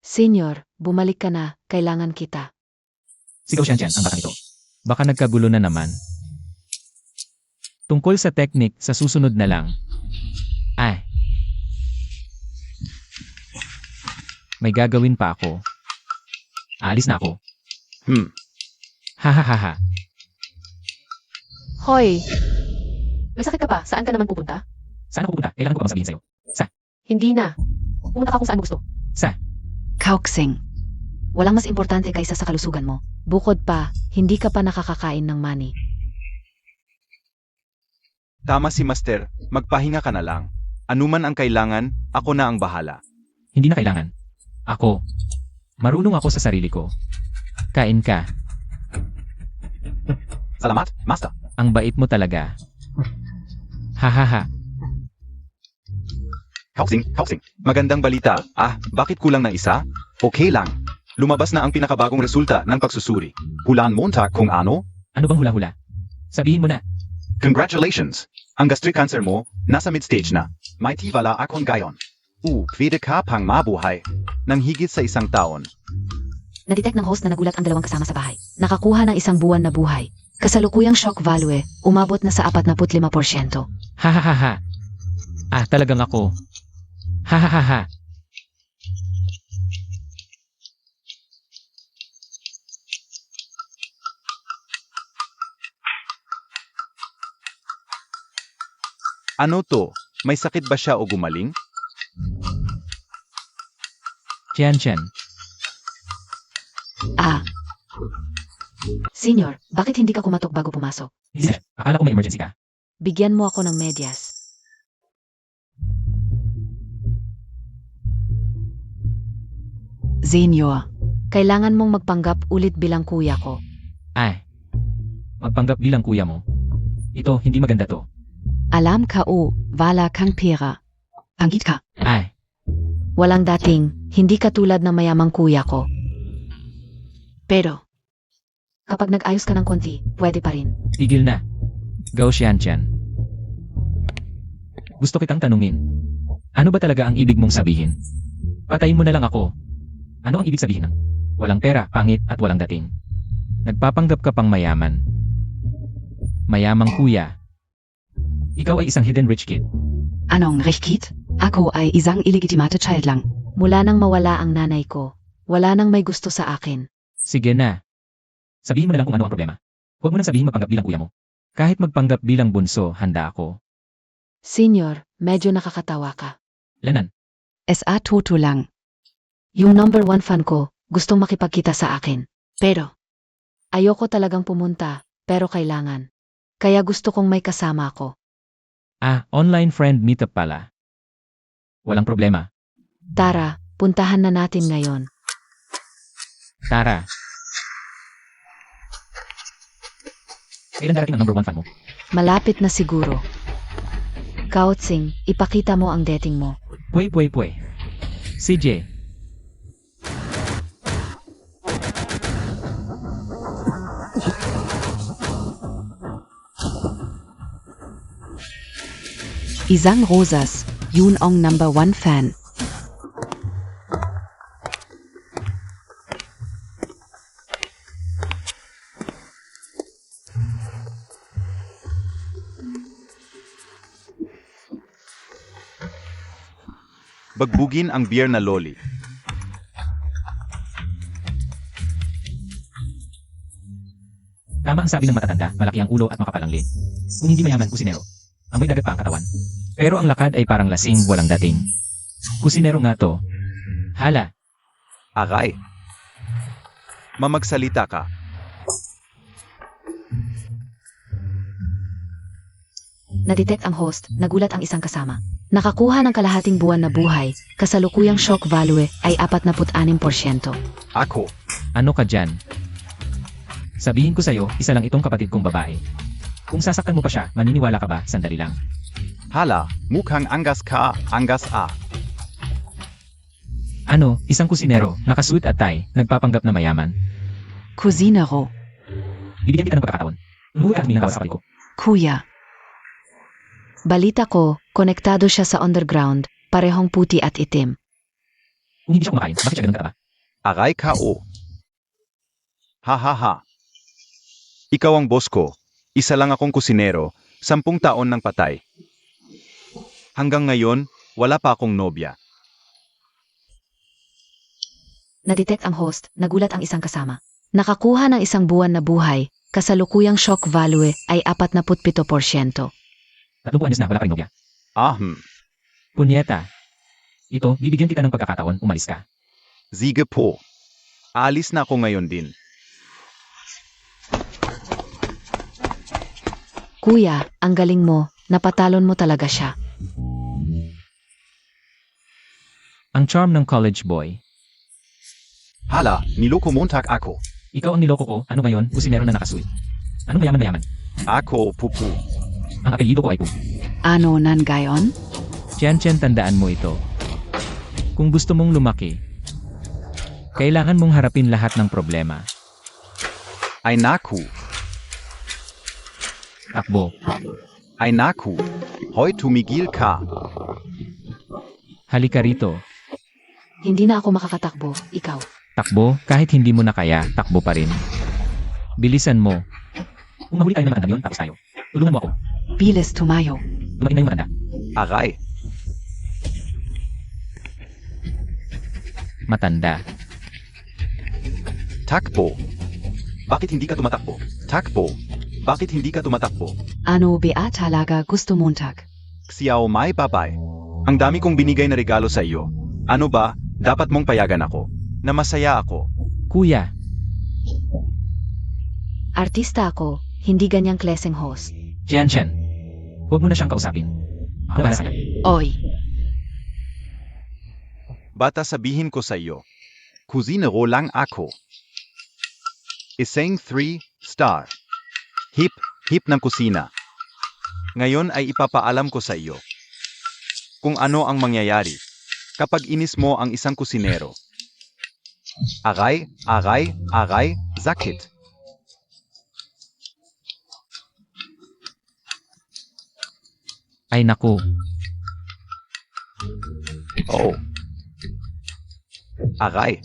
Senior, bumalik ka na, kailangan kita. sigaw siyan ang batang ito. Baka nagkagulo na naman. Tungkol sa teknik, sa susunod na lang. Ay. May gagawin pa ako. Aalis na ako. Hahaha. Hoy! May sakit ka pa? Saan ka naman pupunta? Saan ako pupunta? Kailangan ko bang sabihin sa'yo? Hindi na. Pumunta ka kung saan mo gusto. Kauxing. Walang mas importante kaysa sa kalusugan mo. Bukod pa, hindi ka pa nakakakain ng money. Tama si Master, magpahinga ka na lang. Anuman ang kailangan, ako na ang bahala. Hindi na kailangan. Ako. Marunong ako sa sarili ko. Kain ka. Salamat, Master. Ang bait mo talaga. Hahaha. Kauxing. Magandang balita. Bakit kulang na isa? Okay lang. Lumabas na ang pinakabagong resulta ng pagsusuri. Hulaan Montag kung ano? Ano bang hula-hula? Sabihin mo na. Congratulations! Ang gastric cancer mo, nasa mid-stage na. May tiwala akong gayon. Pwede ka pang mabuhay. Nang higit sa isang taon. Na-detect ng host na nagulat ang dalawang kasama sa bahay. Nakakuha ng isang buwan na buhay. Kasalukuyang shock value, umabot na sa 45%. Hahaha. Talagang ako. Hahaha. Ano to? May sakit ba siya o gumaling? Tiyan. Senior, bakit hindi ka kumatok bago pumasok? Sir, akala ko may emergency ka. Bigyan mo ako ng medyas. Senior. Kailangan mong magpanggap ulit bilang kuya ko. Ay, magpanggap bilang kuya mo. Ito, hindi maganda to. Alam K.O. Wala kang pera. Pangit ka. Ay, Walang dating, hindi katulad ng mayamang kuya ko. Pero, kapag nag-ayos ka ng konti, pwede pa rin. tigil na. Gao Xianqian. Gusto kitang tanungin. Ano ba talaga ang ibig mong sabihin? Patayin mo na lang ako. Ano ang ibig sabihin ng walang pera, pangit at walang dating? Nagpapanggap ka pang mayaman. Mayamang kuya. Ikaw ay isang hidden rich kid. Anong rikit? Ako ay isang illegitimate child lang. Mula nang mawala ang nanay ko, wala nang may gusto sa akin. Sige na. Sabihin mo na lang kung ano ang problema. Huwag mo nang sabihin magpanggap bilang kuya mo. Kahit magpanggap bilang bunso, handa ako. Senior, medyo nakakatawa ka. Lanan. SA Toto lang. Yung number 1 fan ko, gustong makipagkita sa akin. Pero, ayoko talagang pumunta, pero kailangan. Kaya gusto kong may kasama ako. Ah, online friend meetup pala. Walang problema. Tara, puntahan na natin ngayon. Tara. Kailan darating ang number 1 fan mo? Malapit na siguro. Kautsing, ipakita mo ang dating mo. Pwey. CJ. Isang Rosas. Yun ang number 1 fan. Bagbugin ang beer na loli. Tama ang sabi ng matatanda, malaki ang ulo at makapalang lid. Kung hindi mayaman, kusinero. Ang may dagat pa ang katawan. Pero ang lakad ay parang lasing, walang dating. Kusinero nga to. Hala, Aray. Mamagsalita ka. Nadetect ang host, nagulat ang isang kasama. Nakakuha ng kalahating buwan na buhay, kasalukuyang shock value ay 46%. Ako. ano ka dyan? Sabihin ko sa'yo, isa lang itong kapatid kong babae. Kung sasaktan mo pa siya, maniniwala ka ba? Sandali lang. Hala, mukhang angas ka, angas a. Ano, isang kusinero, nakasuit at tie, nagpapanggap na mayaman. Kusinero. Bibigyan kita ng pagkakataon. Umuwi at minagawa sa kapatid ko. Kuya. Balita ko, konektado siya sa underground, parehong puti at itim. Kung hindi siya kumakain, bakit siya ganun kataba? Aray ka o. Ha ha ha. Ikaw ang boss ko. Isa lang akong kusinero, 10 taon nang patay. Hanggang ngayon, wala pa akong nobya. Nadetect ang host, nagulat ang isang kasama. Nakakuha ng isang buwan na buhay, kasalukuyang shock value ay 47%. 3 anyos na, wala pa rin nobya. Punyeta. Ito, bibigyan kita ng pagkakataon, umalis ka. Sige po. Alis na ako ngayon din. Kuya, ang galing mo, napatalon mo talaga siya. Ang charm ng college boy. Hala, niloko montag ako. Ikaw ang niloko ko, ano ngayon, kusinero na nakasuit. Anong mayaman? Ako, pupu. Ang apelyido ko ay Pu. Ano nan gayon? Tiyan, tandaan mo ito. Kung gusto mong lumaki, kailangan mong harapin lahat ng problema. Ay naku. Takbo. Ay naku. Hoy tumigil ka. Halika rito. Hindi na ako makakatakbo, ikaw. Takbo, kahit hindi mo na kaya, takbo pa rin. Bilisan mo. Kung mahuli tayo ng matanda yun, tapos tayo. Tulungan mo ako. Bilis tumayo. Dumating na yung matanda. Aray. Matanda. Takbo. Bakit hindi ka tumatakbo? Takbo. Bakit hindi ka tumatakbo? Ano ba talaga gusto montag? Xiao Mai babay. Ang dami kong binigay na regalo sa iyo. Ano ba, dapat mong payagan ako. Na masaya ako. Kuya, Artista ako, hindi ganyang klaseng host. Tiyan. Huwag mo na siyang kausapin. Ako para sa'yo. Oy. Bata sabihin ko sa iyo. Kusinero lang ako. Isang 3-star. Hip ng kusina. Ngayon ay ipapaalam ko sa iyo kung ano ang mangyayari kapag inis mo ang isang kusinero. Aray, sakit. Ay naku, Oo. Aray,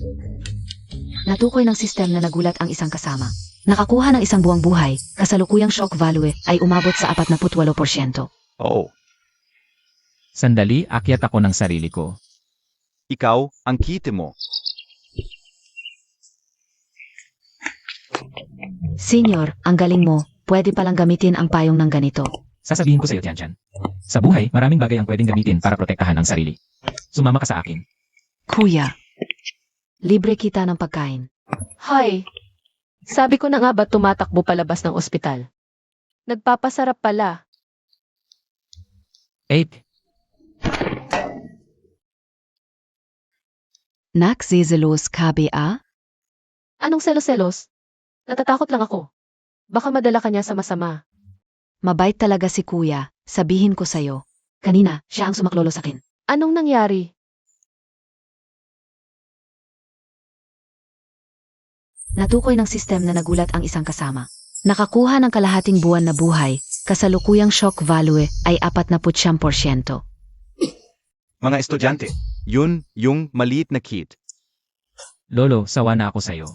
Natukoy ng sistem na nagulat ang isang kasama. Nakakuha ng isang buwang buhay, kasalukuyang shock value ay umabot sa 48%. oo. sandali, akyat ako ng sarili ko. Ikaw, ang kite mo. Senior, ang galing mo, pwede palang gamitin ang payong ng ganito. Sasabihin ko sa iyo, Tiantian. Sa buhay, maraming bagay ang pwedeng gamitin para protektahan ang sarili. Sumama ka sa akin. Kuya. Libre kita ng pagkain. Hay! Sabi ko na nga ba tumatakbo palabas ng ospital? Nagpapasarap pala. 8. Nakseselos KBA? Anong selos-selos? Natatakot lang ako. Baka madala ka niya sa masama. Mabait talaga si kuya, sabihin ko sa'yo. Kanina, siya ang sumaklolo sa akin. Anong nangyari? Natukoy ng sistem na nagulat ang isang kasama. Nakakuha ng kalahating buwan na buhay, kasalukuyang shock value ay 49%. Mga estudyante, yun yung maliit na kit. Lolo, sawa na ako sa'yo.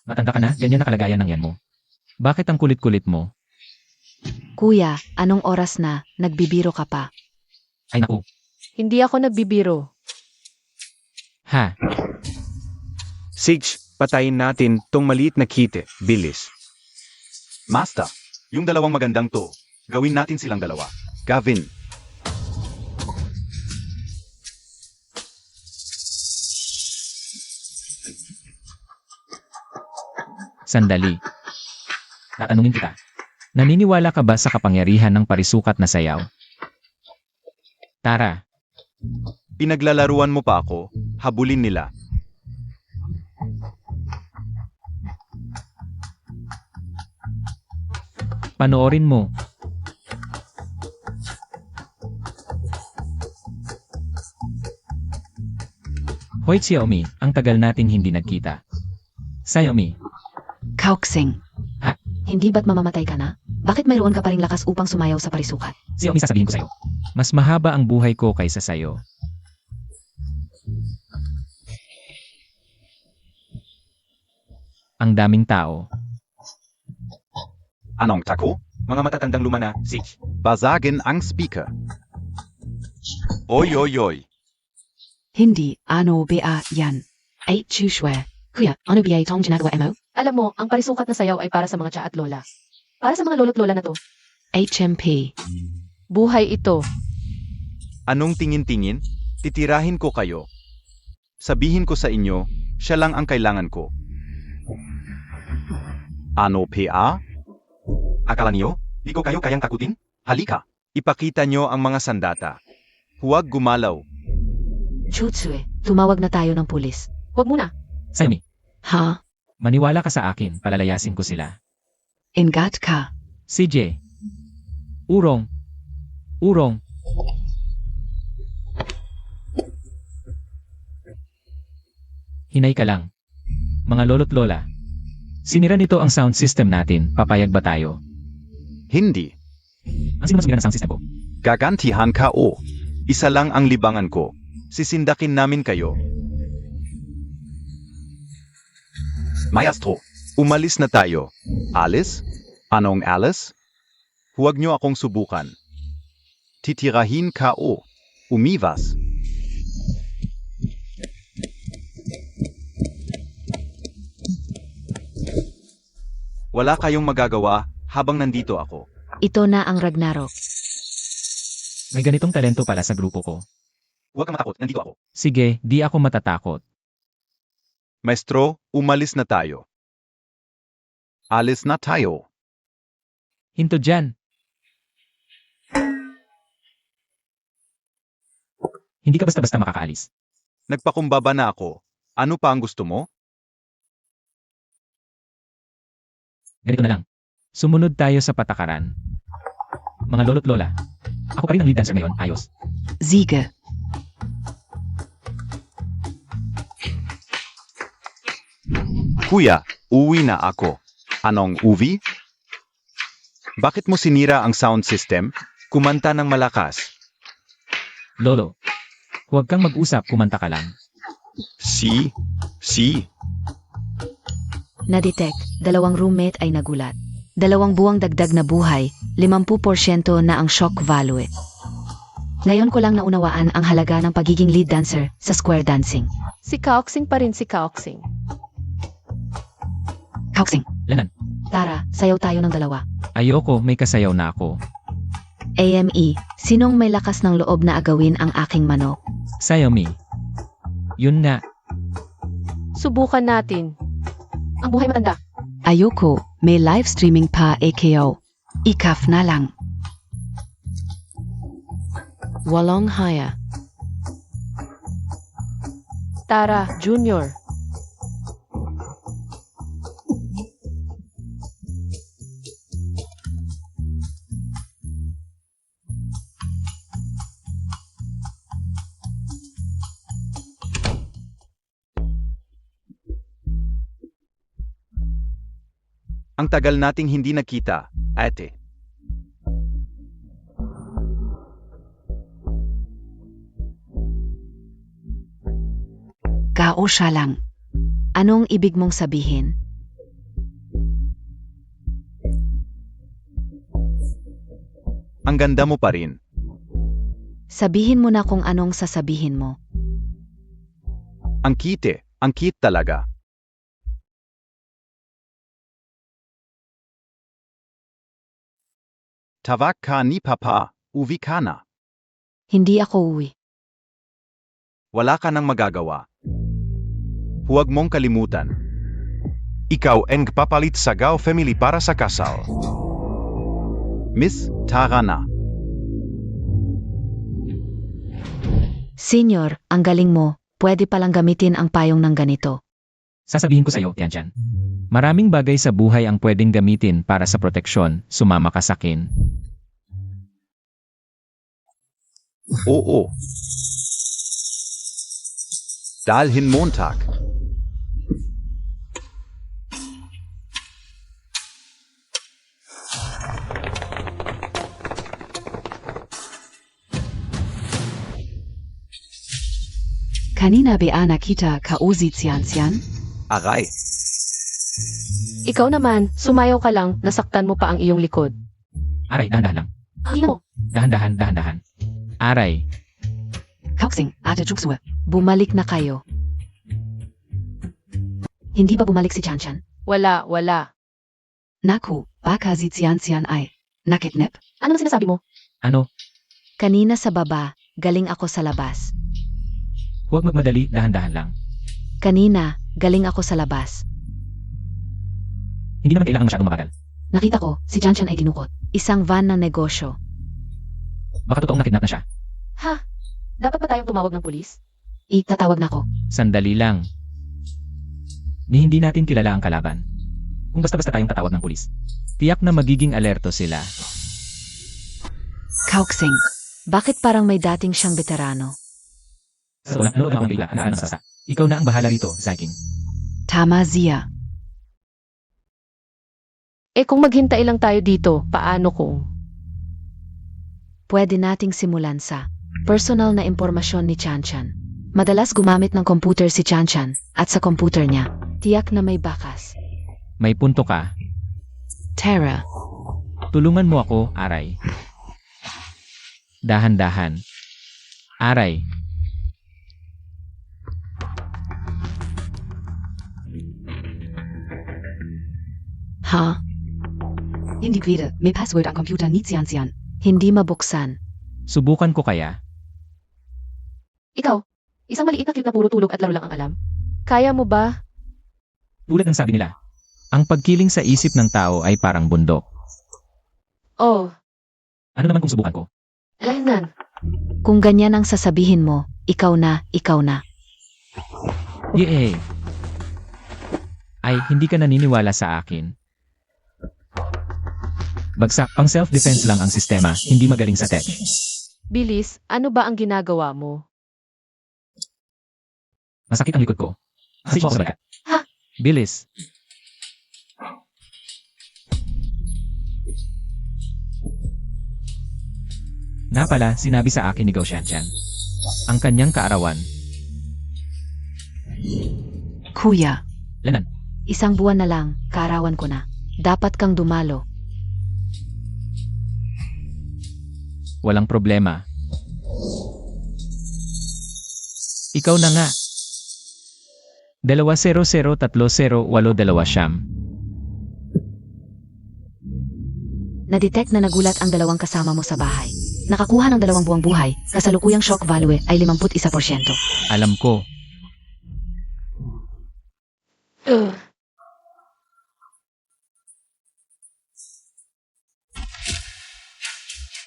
Matanda ka na, ganyan na kalagayan ng yan mo. Bakit ang kulit-kulit mo? Kuya, anong oras na, nagbibiro ka pa? Ay naku. Hindi ako nagbibiro. Ha? Sige, patayin natin tong maliit na kite. Bilis. Master, yung dalawang magandang to, gawin natin silang dalawa. Gavin. Sandali. Tatanungin kita. Naniniwala ka ba sa kapangyarihan ng parisukat na sayaw? Tara, Pinaglalaruan mo pa ako, habulin nila. panoorin mo. Hoy Xiaomi, ang tagal nating hindi nagkita. Xiaomi, Kauxing. Hindi ba't mamamatay ka na? Bakit mayroon ka pa ring lakas upang sumayaw sa parisukat? Xiaomi sasabihin ko sa'yo. Mas mahaba ang buhay ko kaysa sa'yo. Ang daming tao. Anong tako? Mga matatandang lumana, Sig. Basagin ang speaker. Oy, oy, oy. Hindi, ano ba yan? Ay, chushwe. Kuya, ano ba itong ginagawa mo? Alam mo, ang parisukat na sayaw ay para sa mga tsa at lola. Para sa mga lolo't lola na to. HMP. Buhay ito. Anong tingin-tingin? Titirahin ko kayo. Sabihin ko sa inyo, siya lang ang kailangan ko. Ano PA? Akala niyo, di ko kayo kayang takutin? Halika. Ipakita nyo ang mga sandata. Huwag gumalaw. Chutsue, tumawag na tayo ng pulis. Huwag muna. Xiaomi, Ha? maniwala ka sa akin, palalayasin ko sila. Ingat ka. CJ. Urong. Urong. Hinay ka lang. Mga lolo't lola. Sinira nito ang sound system natin, papayag ba tayo? Hindi. Ang sino mas sinira ng sound system ko? Gagantihan ka o. Isa lang ang libangan ko. Sisindakin namin kayo. Maestro, umalis na tayo. Alice? Anong Alice? Huwag nyo akong subukan. Titirahin ka o. Umivas. Wala kayong magagawa habang nandito ako. Ito na ang Ragnarok. May ganitong talento pala sa grupo ko. Huwag kang matakot, nandito ako. Sige, di ako matatakot. Maestro, umalis na tayo. Alis na tayo. Hinto dyan. Hindi ka basta-basta makakaalis. Nagpakumbaba na ako. Ano pa ang gusto mo? Ganito na lang. Sumunod tayo sa patakaran. Mga lolo't lola. Ako pa rin ang lead dancer ngayon, ayos. Siege. Kuya, uwi na ako. Anong uwi? Bakit mo sinira ang sound system? Kumanta ng malakas. Lolo, huwag kang mag-usap, kumanta ka lang. Si. Na-detect, 2 roommate ay nagulat. 2 buwang dagdag na buhay, 50% na ang shock value. Ngayon ko lang naunawaan ang halaga ng pagiging lead dancer sa square dancing. Si Kaoxing pa rin si Kaoxing. Kauxing, Lanan, tara, sayaw tayo ng 2. ayoko, may kasayaw na ako. AME, sinong may lakas ng loob na agawin ang aking manok? Xiaomi. Yun nga, Subukan natin. Ang buhay matanda. Ayoko, may live streaming pa AKO. Ikaf na lang. Walong haya. Tara, Junior. Ang tagal nating hindi nakita, ate. Kao siya lang. Anong ibig mong sabihin? Ang ganda mo pa rin. Sabihin mo na kung anong sasabihin mo. Ang cute talaga. Tawag ka ni Papa, uwi ka na. Hindi ako uwi. Wala ka nang magagawa. Huwag mong kalimutan. Ikaw ang papalit sa Gao family para sa kasal. Miss, tara na. Senyor, ang galing mo. Pwede palang gamitin ang payong ng ganito. sasabihin ko sa'yo, Tianchan. Maraming bagay sa buhay ang pwedeng gamitin para sa proteksyon, sumama ka sakin. Oo. Dalhin Montag. Kanina ba nakita ka Ozitiansian? Aray. Ikaw naman, sumayaw ka lang, nasaktan mo pa ang iyong likod. Aray, dahan-dahan lang. Hindi mo. Dahan-dahan. Aray, Kauxing, Ate Juksua. Bumalik na kayo. Hindi ba bumalik si Chanchan? Wala. Naku, baka Zitiansian ay. Nakitnip? Ano ang sinasabi mo? ano, Kanina sa baba, galing ako sa labas. huwag magmadali, dahan-dahan lang. Kanina, galing ako sa labas. Hindi naman kailangan masyadong mabagal. Nakita ko, si Chanchan ay dinukot. Isang van ng negosyo. Baka totoong nakidnap na siya. Ha? Dapat ba tayong tumawag ng pulis? Itatawag na ako. Sandali lang. Ni hindi natin kilala ang kalaban. Kung basta-basta tayong tatawag ng pulis. Tiyak na magiging alerto sila. Kauxing. Bakit parang may dating siyang veterano? Sa wala, ano ang bigla, anaan ng sasa. Ikaw na ang bahala rito, Zyking. Tama Zia. Kung maghintay lang tayo dito, paano kung... Pwede nating simulan sa personal na impormasyon ni Chanchan. Madalas gumamit ng computer si Chanchan at sa computer niya, tiyak na may bakas. May punto ka. Terra. Tulungan mo ako, Aray. Dahan-dahan. Aray. Ha? Hindi pwede. May password ang computer ni Xianxian. Hindi mabuksan. Subukan ko kaya. Ikaw, isang maliit na cute na puro tulog at laro lang ang alam. Kaya mo ba? Tulad ng sabi nila, ang pagkiling sa isip ng tao ay parang bundok. Oh, Ano naman kung subukan ko? lahinan. Kung ganyan ang sasabihin mo, ikaw na, ikaw na. Yay! Ay, hindi ka naniniwala sa akin. Bagsak, pang self-defense lang ang sistema, hindi magaling sa tech. Bilis, ano ba ang ginagawa mo? Masakit ang likod ko. Kasi ako sa bagat. Ha? Bilis. Nga pala, sinabi sa akin ni Gao Xianqian. Ang kanyang kaarawan. Kuya. Lanan. Isang buwan na lang, kaarawan ko na. Dapat kang dumalo. Walang problema. Ikaw na nga. 2003082 Na-detect na nagulat ang dalawang kasama mo sa bahay. Nakakuha ng 2 buwang buhay, kasalukuyang shock value ay 51%. Alam ko. Ugh.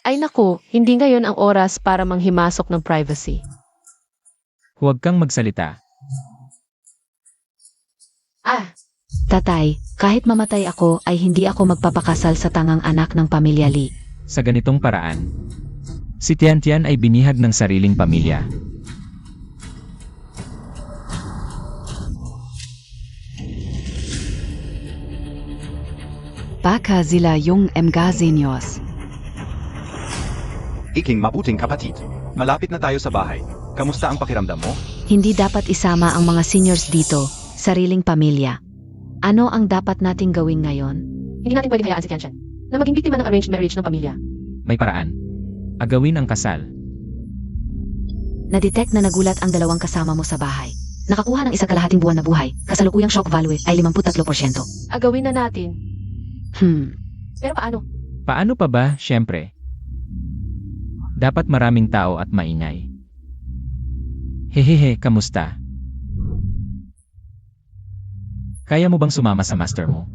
Ay naku, hindi ngayon ang oras para manghimasok ng privacy. Huwag kang magsalita. Ah, Tatay, kahit mamatay ako ay hindi ako magpapakasal sa tangang anak ng pamilya Lee. Sa ganitong paraan, si Tian ay binihag ng sariling pamilya. Baka sila yung mga seniors. Iking mabuting kapatid. Malapit na tayo sa bahay. Kamusta ang pakiramdam mo? Hindi dapat isama ang mga seniors dito, sariling pamilya. Ano ang dapat nating gawin ngayon? hindi natin pwedeng hayaan si Tianshan na maging biktima ng arranged marriage ng pamilya. May paraan. Agawin ang kasal. Na-detect na nagulat ang dalawang kasama mo sa bahay. Nakakuha ng 1/2 buwan na buhay, kasalukuyang shock value ay 53%. Agawin na natin. Pero paano? Paano pa ba? Siyempre. Dapat maraming tao at maingay. Hehehe, kamusta? Kaya mo bang sumama sa master mo?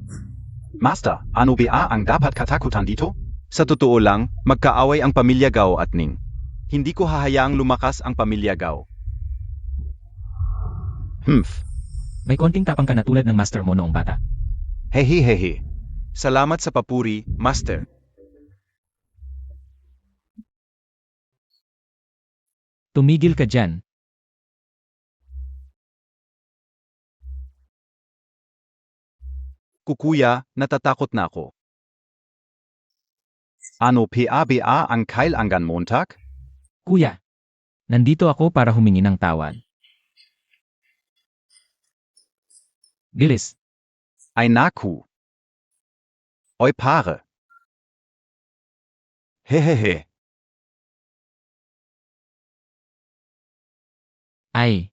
Master, ano ba ang dapat katakutan dito? Sa totoo lang, magkaaway ang pamilya Gao at Ning. Hindi ko hahayaang lumakas ang pamilya Gao. May konting tapang ka na tulad ng master mo noong bata. Hehehehe. Salamat sa papuri, Master. Tumigil ka dyan. Kukuya, natatakot na ako. Ano ba ang kailangan Montag? Kuya, nandito ako para humingi ng tawad. Bilis. Ay naku. Oy pare. Hehehe. Ay.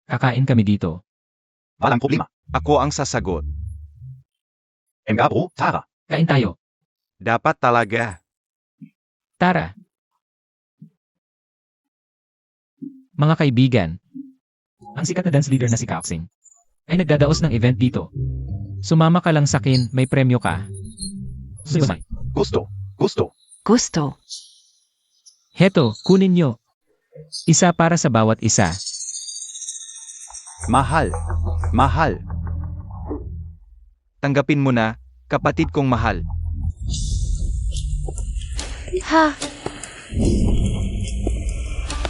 Kakain kami dito. Walang problema. Ako ang sasagot. Nga bro, Tara. Kain tayo. Dapat talaga. Tara. Mga kaibigan, ang sikat na dance leader na si Kaoxing ay nagdadaos ng event dito. Sumama ka lang sa akin, may premyo ka. Sumay. Gusto. Gusto. Gusto. Heto, kunin nyo. Isa para sa bawat isa. Mahal. Mahal. Tanggapin mo na, kapatid kong mahal. Ha?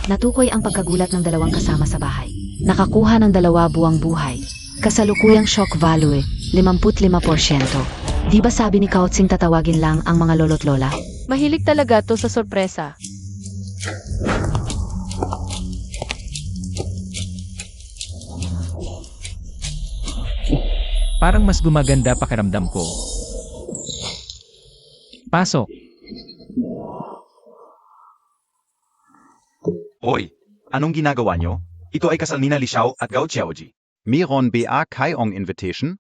Natukoy ang pagkagulat ng dalawang kasama sa bahay. Nakakuha ng 2 buwang buhay. Kasalukuyang shock value, 55%. Di ba sabi ni Kaotsing tatawagin lang ang mga lolo't lola? Mahilig talaga to sa sorpresa. Parang mas gumaganda pakiramdam ko. Pasok. Oy, anong ginagawa nyo? Ito ay kasal nina Li Xiao at Gao Xiaoji. Miron ba kayong invitation?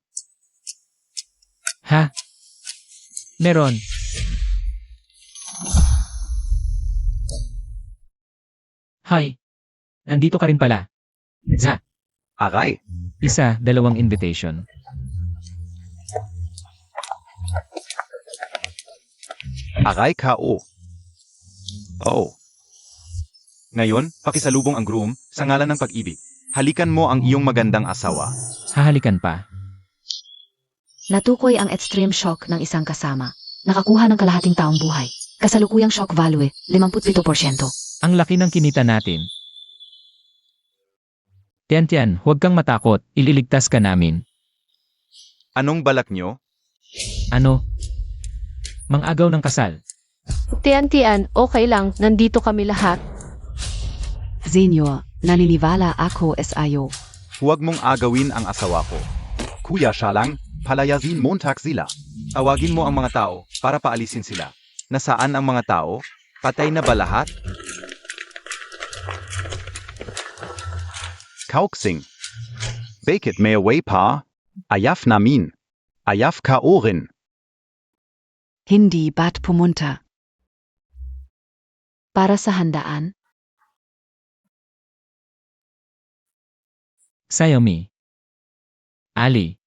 Ha? Meron. Hi. Nandito ka rin pala. Za. Aray, Isa, 2 invitation. aray ka-o. Oh. Ngayon, pakisalubong ang groom sa ngalan ng pag-ibig. Halikan mo ang iyong magandang asawa. Hahalikan pa. Natukoy ang extreme shock ng isang kasama. Nakakuha ng kalahating taong buhay. Kasalukuyang shock value, 57%. Ang laki ng kinita natin. Tian, huwag kang matakot. Ililigtas ka namin. Anong balak nyo? Ano? Mang-agaw ng kasal. Tian, okay lang, nandito kami lahat. Senior, naniniwala ako SIO. Huwag mong agawin ang asawa ko. Kuya siya lang, palayasin Montag sila. Tawagin mo ang mga tao para paalisin sila. Nasaan ang mga tao? Patay na ba lahat? Kauksing. Bakit may away pa? Ayaf namin. Ayaf ka orin. Hindi bat pumunta. Para sa handaan, Xiaomi. Ali.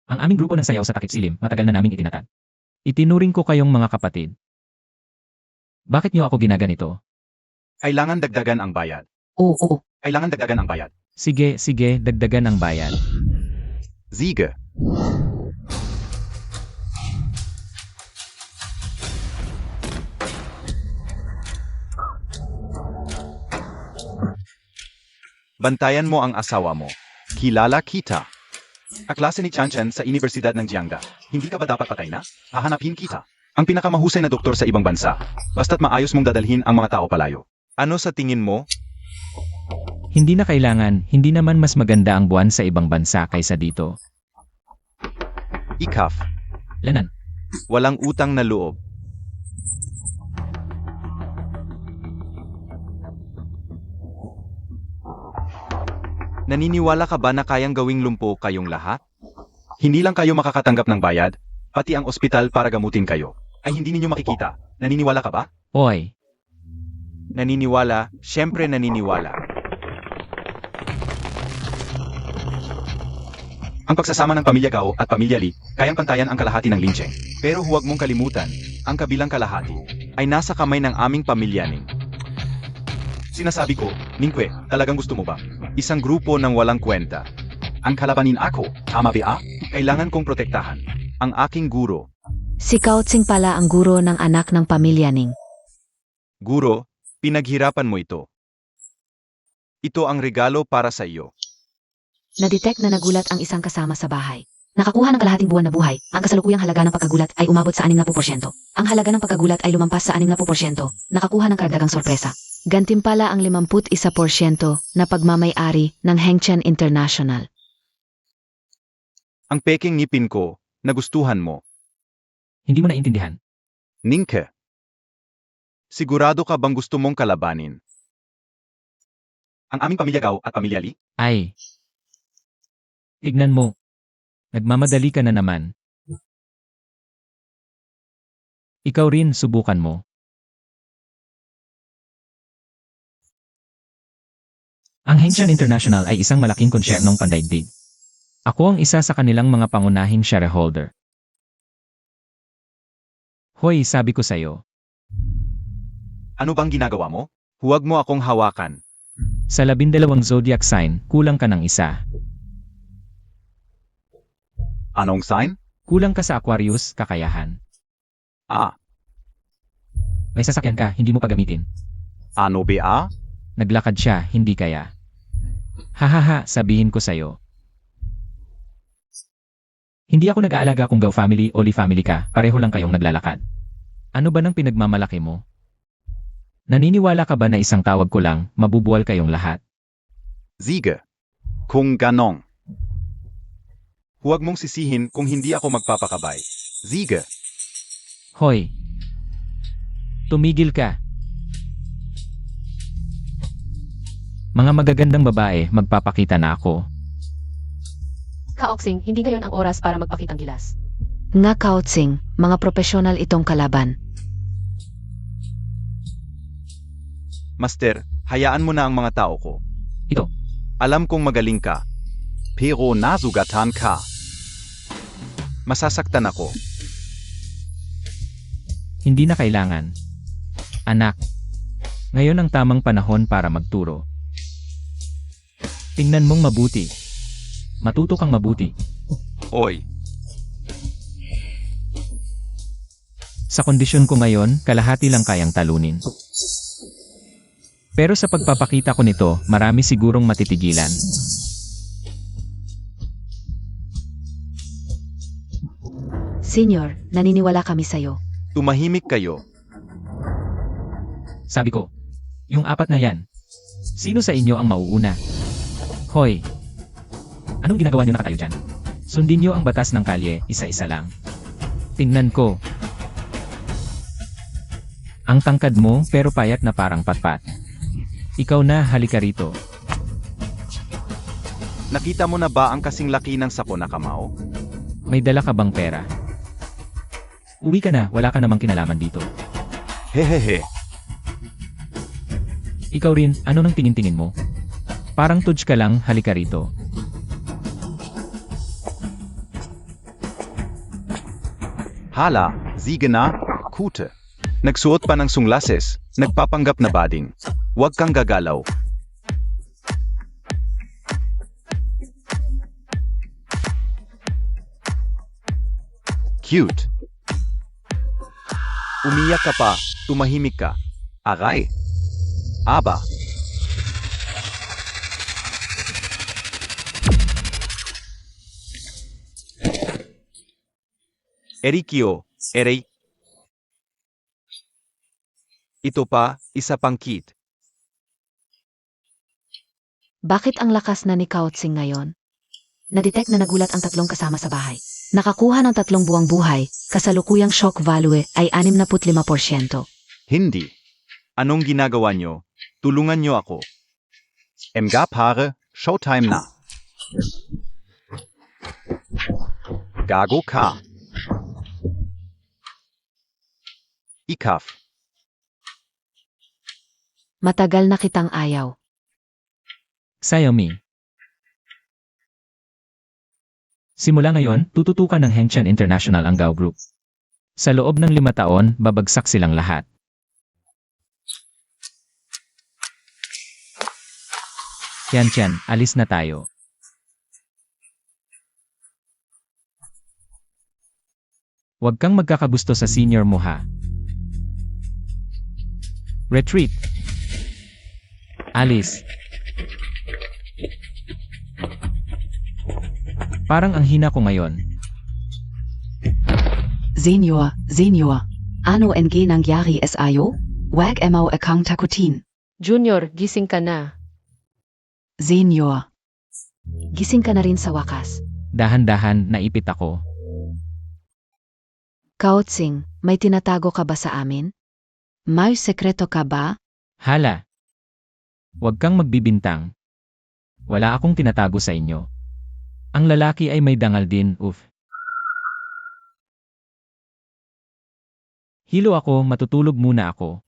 Ang aming grupo ng sayaw sa takip silim, matagal na naming itinatag. Itinuring ko kayong mga kapatid. Bakit niyo ako ginaganito? Kailangan dagdagan ang bayad. oo. Kailangan dagdagan ang bayad. Sige, dagdagan ang bayad. Siege. Bantayan mo ang asawa mo. Kilala kita. Kaklase ni Chan sa Universidad ng Jiangga. Hindi ka ba dapat patay na? Hahanapin kita. Ang pinakamahusay na doktor sa ibang bansa. Basta't maayos mong dadalhin ang mga tao palayo. Ano sa tingin mo? Hindi na kailangan, hindi naman mas maganda ang buwan sa ibang bansa kaysa dito. Ikaf. Lanan. Walang utang na loob. Naniniwala ka ba na kayang gawing lumpo kayong lahat? Hindi lang kayo makakatanggap ng bayad, pati ang ospital para gamutin kayo. Ay hindi ninyo makikita. Naniniwala ka ba? Oy, Naniniwala, syempre naniniwala. Ang pagsasama ng pamilya Gao at pamilya Li, kayang pantayan ang kalahati ng Lincheng. Pero huwag mong kalimutan, ang kabilang kalahati ay nasa kamay ng aming pamilya Ning. Sinasabi ko, Ningque, talagang gusto mo ba? Isang grupo ng walang kwenta. Ang kalabanin ako, tama ba? Kailangan kong protektahan. Ang aking guro. Si Kautsing pala ang guro ng anak ng pamilya Ning. Guro, pinaghirapan mo ito. Ito ang regalo para sa iyo. Na-detect na nagulat ang isang kasama sa bahay. Nakakuha ng kalahating buwan na buhay. Ang kasalukuyang halaga ng pagkagulat ay umabot sa 60%. Ang halaga ng pagkagulat ay lumampas sa 60%. Nakakuha ng karagdagang sorpresa. Gantimpala ang 51% na pagmamay-ari ng Hengchen International. Ang peking ngipin ko, nagustuhan mo. hindi mo naintindihan. Ningke. Sigurado ka bang gusto mong kalabanin? Ang aming pamilya Gao at pamilya Li? Ay. Tignan mo. Nagmamadali ka na naman. Ikaw rin, subukan mo. Ang Hengchen International ay isang malaking konsyernong pandaigdig. Ako ang isa sa kanilang mga pangunahing shareholder. Hoy, sabi ko sa'yo, Ano bang ginagawa mo? Huwag mo akong hawakan. sa 12 zodiac sign, kulang ka ng isa. Anong sign? Kulang ka sa Aquarius, kakayahan. Ah, May sasakyan ka, hindi mo pa gamitin. ano ba? Naglakad siya, hindi kaya. Hahaha, sabihin ko sa'yo. Hindi ako nag-aalaga kung Gao family o Li family ka, pareho lang kayong naglalakad. Ano ba nang pinagmamalaki mo? Naniniwala ka ba na isang tawag ko lang, mabubuwal kayong lahat? Siege. Kung ganong. Huwag mong sisihin kung hindi ako magpapakabay. Siege. Hoy! Tumigil ka! Mga magagandang babae, magpapakita na ako. Kaoksing, hindi ngayon ang oras para magpakitang gilas. Nga Kautsing, mga profesional itong kalaban. Master, hayaan mo na ang mga tao ko. Ito. Alam kong magaling ka. Pero nasugatan ka. Masasaktan ako. Hindi na kailangan. Anak, ngayon ang tamang panahon para magturo. Tingnan mong mabuti. Matuto kang mabuti. Oy, Sa kondisyon ko ngayon, kalahati lang kayang talunin. Pero sa pagpapakita ko nito, marami sigurong matitigilan. Senior, naniniwala kami sa'yo. tumahimik kayo. Sabi ko, yung apat na yan. Sino sa inyo ang mauuna? Hoy! Anong ginagawa niyo nakatayo dyan? Sundin niyo ang batas ng kalye, isa-isa lang. Tingnan ko. Ang tangkad mo, pero payat na parang patpat. Ikaw na, halika rito. Nakita mo na ba ang kasing laki ng sako na kamao? May dala ka bang pera? Uwi ka na, wala ka namang kinalaman dito. Hehehe. Ikaw rin, ano nang tingin-tingin mo? Parang tudge ka lang, halika rito. Hala, sige na, kute. Nagsuot pa ng sunglasses, nagpapanggap na bading. Huwag kang gagalaw. Cute. Umiyak ka pa, tumahimik ka. Aray. Aba. Erikyo, Erey. Ito pa, isa pang kit. Bakit ang lakas na ni Kautsing ngayon? Nadetect na nagulat ang tatlong kasama sa bahay. Nakakuha ng 3 buwang buhay, kasalukuyang shock value ay 65%. Hindi. Anong ginagawa nyo? Tulungan nyo ako. Mga pare, showtime na. Gago ka. Ikaf. Matagal na kitang ayaw. Xiaomi. Simula ngayon, tututukan ng Hengqian International ang Gao Group. Sa loob ng 5 taon, babagsak silang lahat. Tian, alis na tayo. Huwag kang magkakagusto sa senior mo ha. Retreat. Alis. Parang ang hina ko ngayon. Senior, ano ang nangyari sa'yo? Wag mo akong takutin. Junior, gising ka na. Senior, Gising ka na rin sa wakas. Dahan-dahan, naipit ako. Kautsing, may tinatago ka ba sa amin? may sekreto ka ba? Hala. Huwag kang magbibintang. Wala akong tinatago sa inyo. Ang lalaki ay may dangal din, Hilo ako, matutulog muna ako.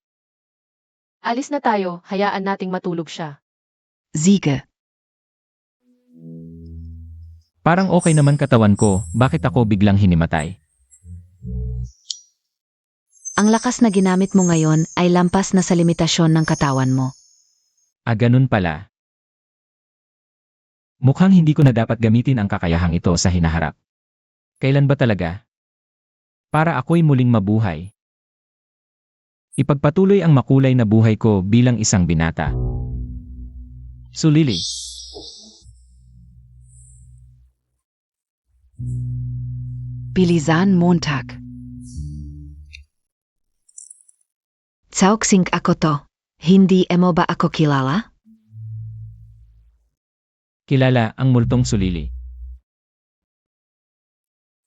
Alis na tayo, hayaan nating matulog siya. Siege. Parang okay naman katawan ko, bakit ako biglang hinimatay? Ang lakas na ginamit mo ngayon ay lampas na sa limitasyon ng katawan mo. Ganun pala. Mukhang hindi ko na dapat gamitin ang kakayahang ito sa hinaharap. Kailan ba talaga? Para ako'y muling mabuhay. Ipagpatuloy ang makulay na buhay ko bilang isang binata. Sulili. Bilisan Montag. Kautsing ako to. Hindi mo ba ako kilala? Kilala ang multong sulili.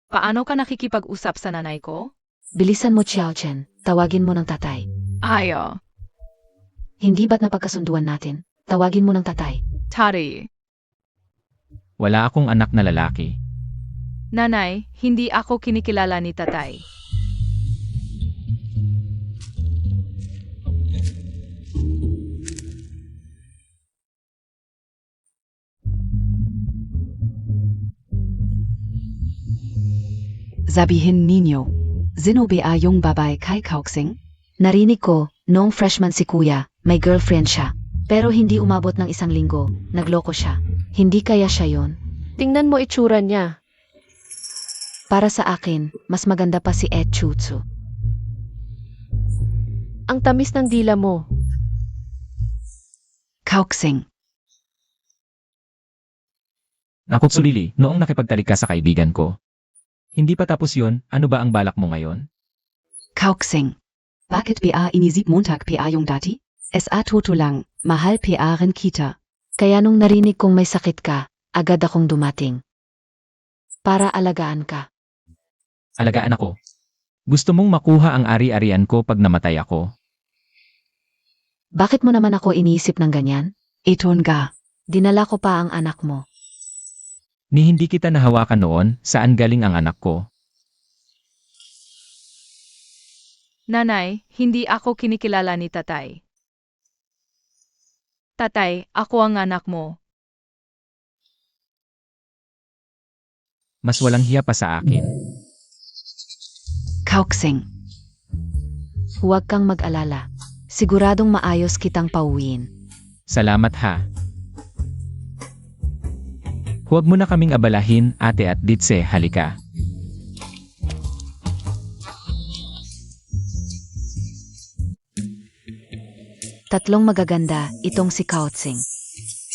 Paano ka nakikipag-usap sa nanay ko? Bilisan mo, Xiaochen. Tawagin mo ng tatay. Ayo, Hindi ba't napagkasunduan natin? Tawagin mo ng tatay. Tari. Wala akong anak na lalaki. Nanay, hindi ako kinikilala ni tatay. Sabihin ninyo. Sino ba yung babae kay Kautsing? Narinig ko, noong freshman si kuya, may girlfriend siya. Pero hindi umabot ng 1 linggo, nagloko siya. Hindi kaya siya yon. Tingnan mo itsura niya. Para sa akin, mas maganda pa si Ed Chutsu. Ang tamis ng dila mo. Kauxing. Naku Sulili, noong nakipagtalik ka sa kaibigan ko. Hindi pa tapos yun, ano ba ang balak mo ngayon? Kauxing. Bakit PA inisip Montag PA yung dati? SA toto lang, mahal PA rin kita. Kaya nung narinig kong may sakit ka, agad akong dumating. Para alagaan ka. Alagaan ako. Gusto mong makuha ang ari-arian ko pag namatay ako? Bakit mo naman ako iniisip ng ganyan? Eton ga. Dinala ko pa ang anak mo. Ni hindi kita nahawakan noon, saan galing ang anak ko? Nanay, hindi ako kinikilala ni tatay. Tatay, ako ang anak mo. Mas walang hiya pa sa akin. Kauxing. Huwag kang mag-alala. Siguradong maayos kitang pauwiin. Salamat ha. Huwag mo na kaming abalahin, ate at Ditse, halika. Tatlong magaganda, itong si Kauxing.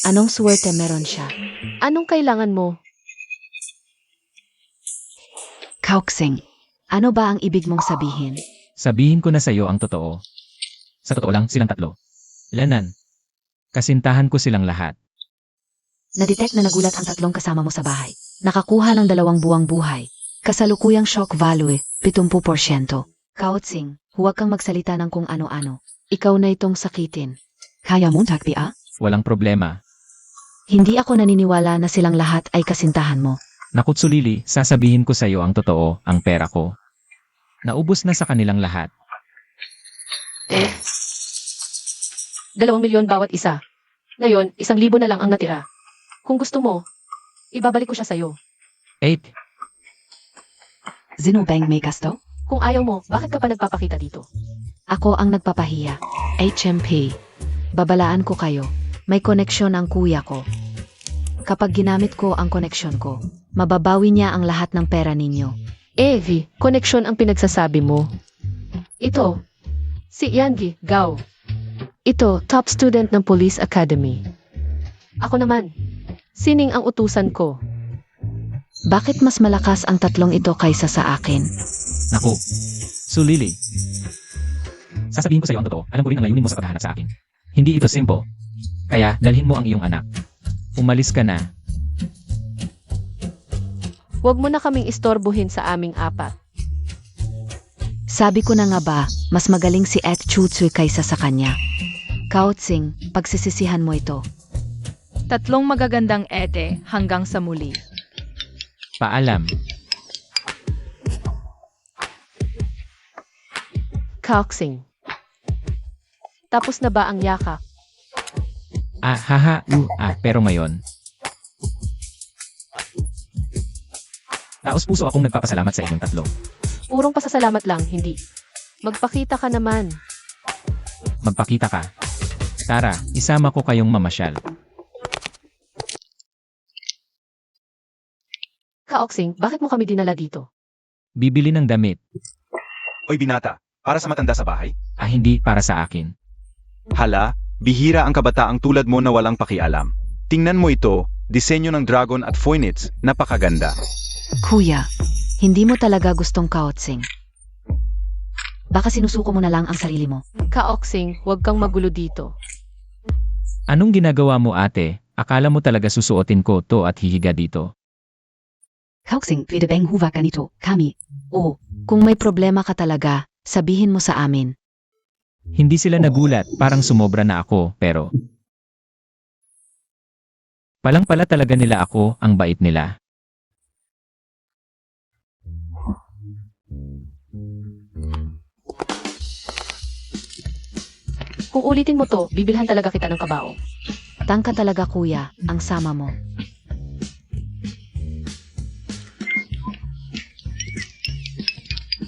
Anong suwerte meron siya? Anong kailangan mo? Kauxing. Ano ba ang ibig mong sabihin? Sabihin ko na sa iyo ang totoo. Sa totoo lang, silang tatlo. Lanan. Kasintahan ko silang lahat. Nadetect na nagulat ang tatlong kasama mo sa bahay. Nakakuha ng 2 buwang buhay. Kasalukuyang shock value, 70%. Kauxing, huwag kang magsalita ng kung ano-ano. Ikaw na itong sakitin. Kaya Montag PA? Walang problema. Hindi ako naniniwala na silang lahat ay kasintahan mo. Nakut Sulili, sasabihin ko sa iyo ang totoo, ang pera ko. Naubos na sa kanilang lahat. 2 milyon bawat isa. Ngayon, 1,000 na lang ang natira. Kung gusto mo, ibabalik ko siya sa'yo. 8. Sinobang may gasto? Kung ayaw mo, bakit ka pa nagpapakita dito? Ako ang nagpapahiya. HMP. Babalaan ko kayo. May koneksyon ang kuya ko. Kapag ginamit ko ang koneksyon ko, mababawi niya ang lahat ng pera ninyo. Evie, koneksyon ang pinagsasabi mo. Ito, si Yangi Gao. Ito, top student ng Police Academy. Ako naman, sining ang utusan ko. Bakit mas malakas ang tatlong ito kaysa sa akin? Naku. Sulili. Sasabihin ko sa iyo ang totoo, alam ko rin ang layunin mo sa paghahanap sa akin. Hindi ito simple. Kaya, dalhin mo ang iyong anak. Umalis ka na. Huwag mo na kaming istorbohin sa aming apat. Sabi ko na nga ba, mas magaling si Ed Chutsu kaysa sa kanya. Kauxing, pagsisisihan mo ito. Tatlong magagandang ete hanggang sa muli. Paalam. Kauxing. Tapos na ba ang yakap? Pero ngayon. Taos puso akong nagpapasalamat sa inyong tatlo. Purong pasasalamat lang, hindi. Magpakita ka naman. Magpakita ka. Tara, isama ko kayong mamasyal. Kauxing, bakit mo kami dinala dito? Bibili ng damit. Oy binata, para sa matanda sa bahay? Hindi para sa akin. Hala, bihira ang kabataang tulad mo na walang pakialam. Tingnan mo ito, disenyo ng dragon at phoenix, napakaganda. Kuya, hindi mo talaga gustong Kauxing. Baka sinusuko mo na lang ang sarili mo. Kauxing, huwag kang magulo dito. Anong ginagawa mo ate? Akala mo talaga susuotin ko to at hihiga dito? Kauxing, pwede bang huwag ganito, kami? O, kung may problema ka talaga, sabihin mo sa amin. Hindi sila nagulat, parang sumobra na ako, pero... Palang pala talaga nila ako, ang bait nila. Kung ulitin mo to, bibilhan talaga kita ng kabao. Tangka talaga kuya, ang sama mo.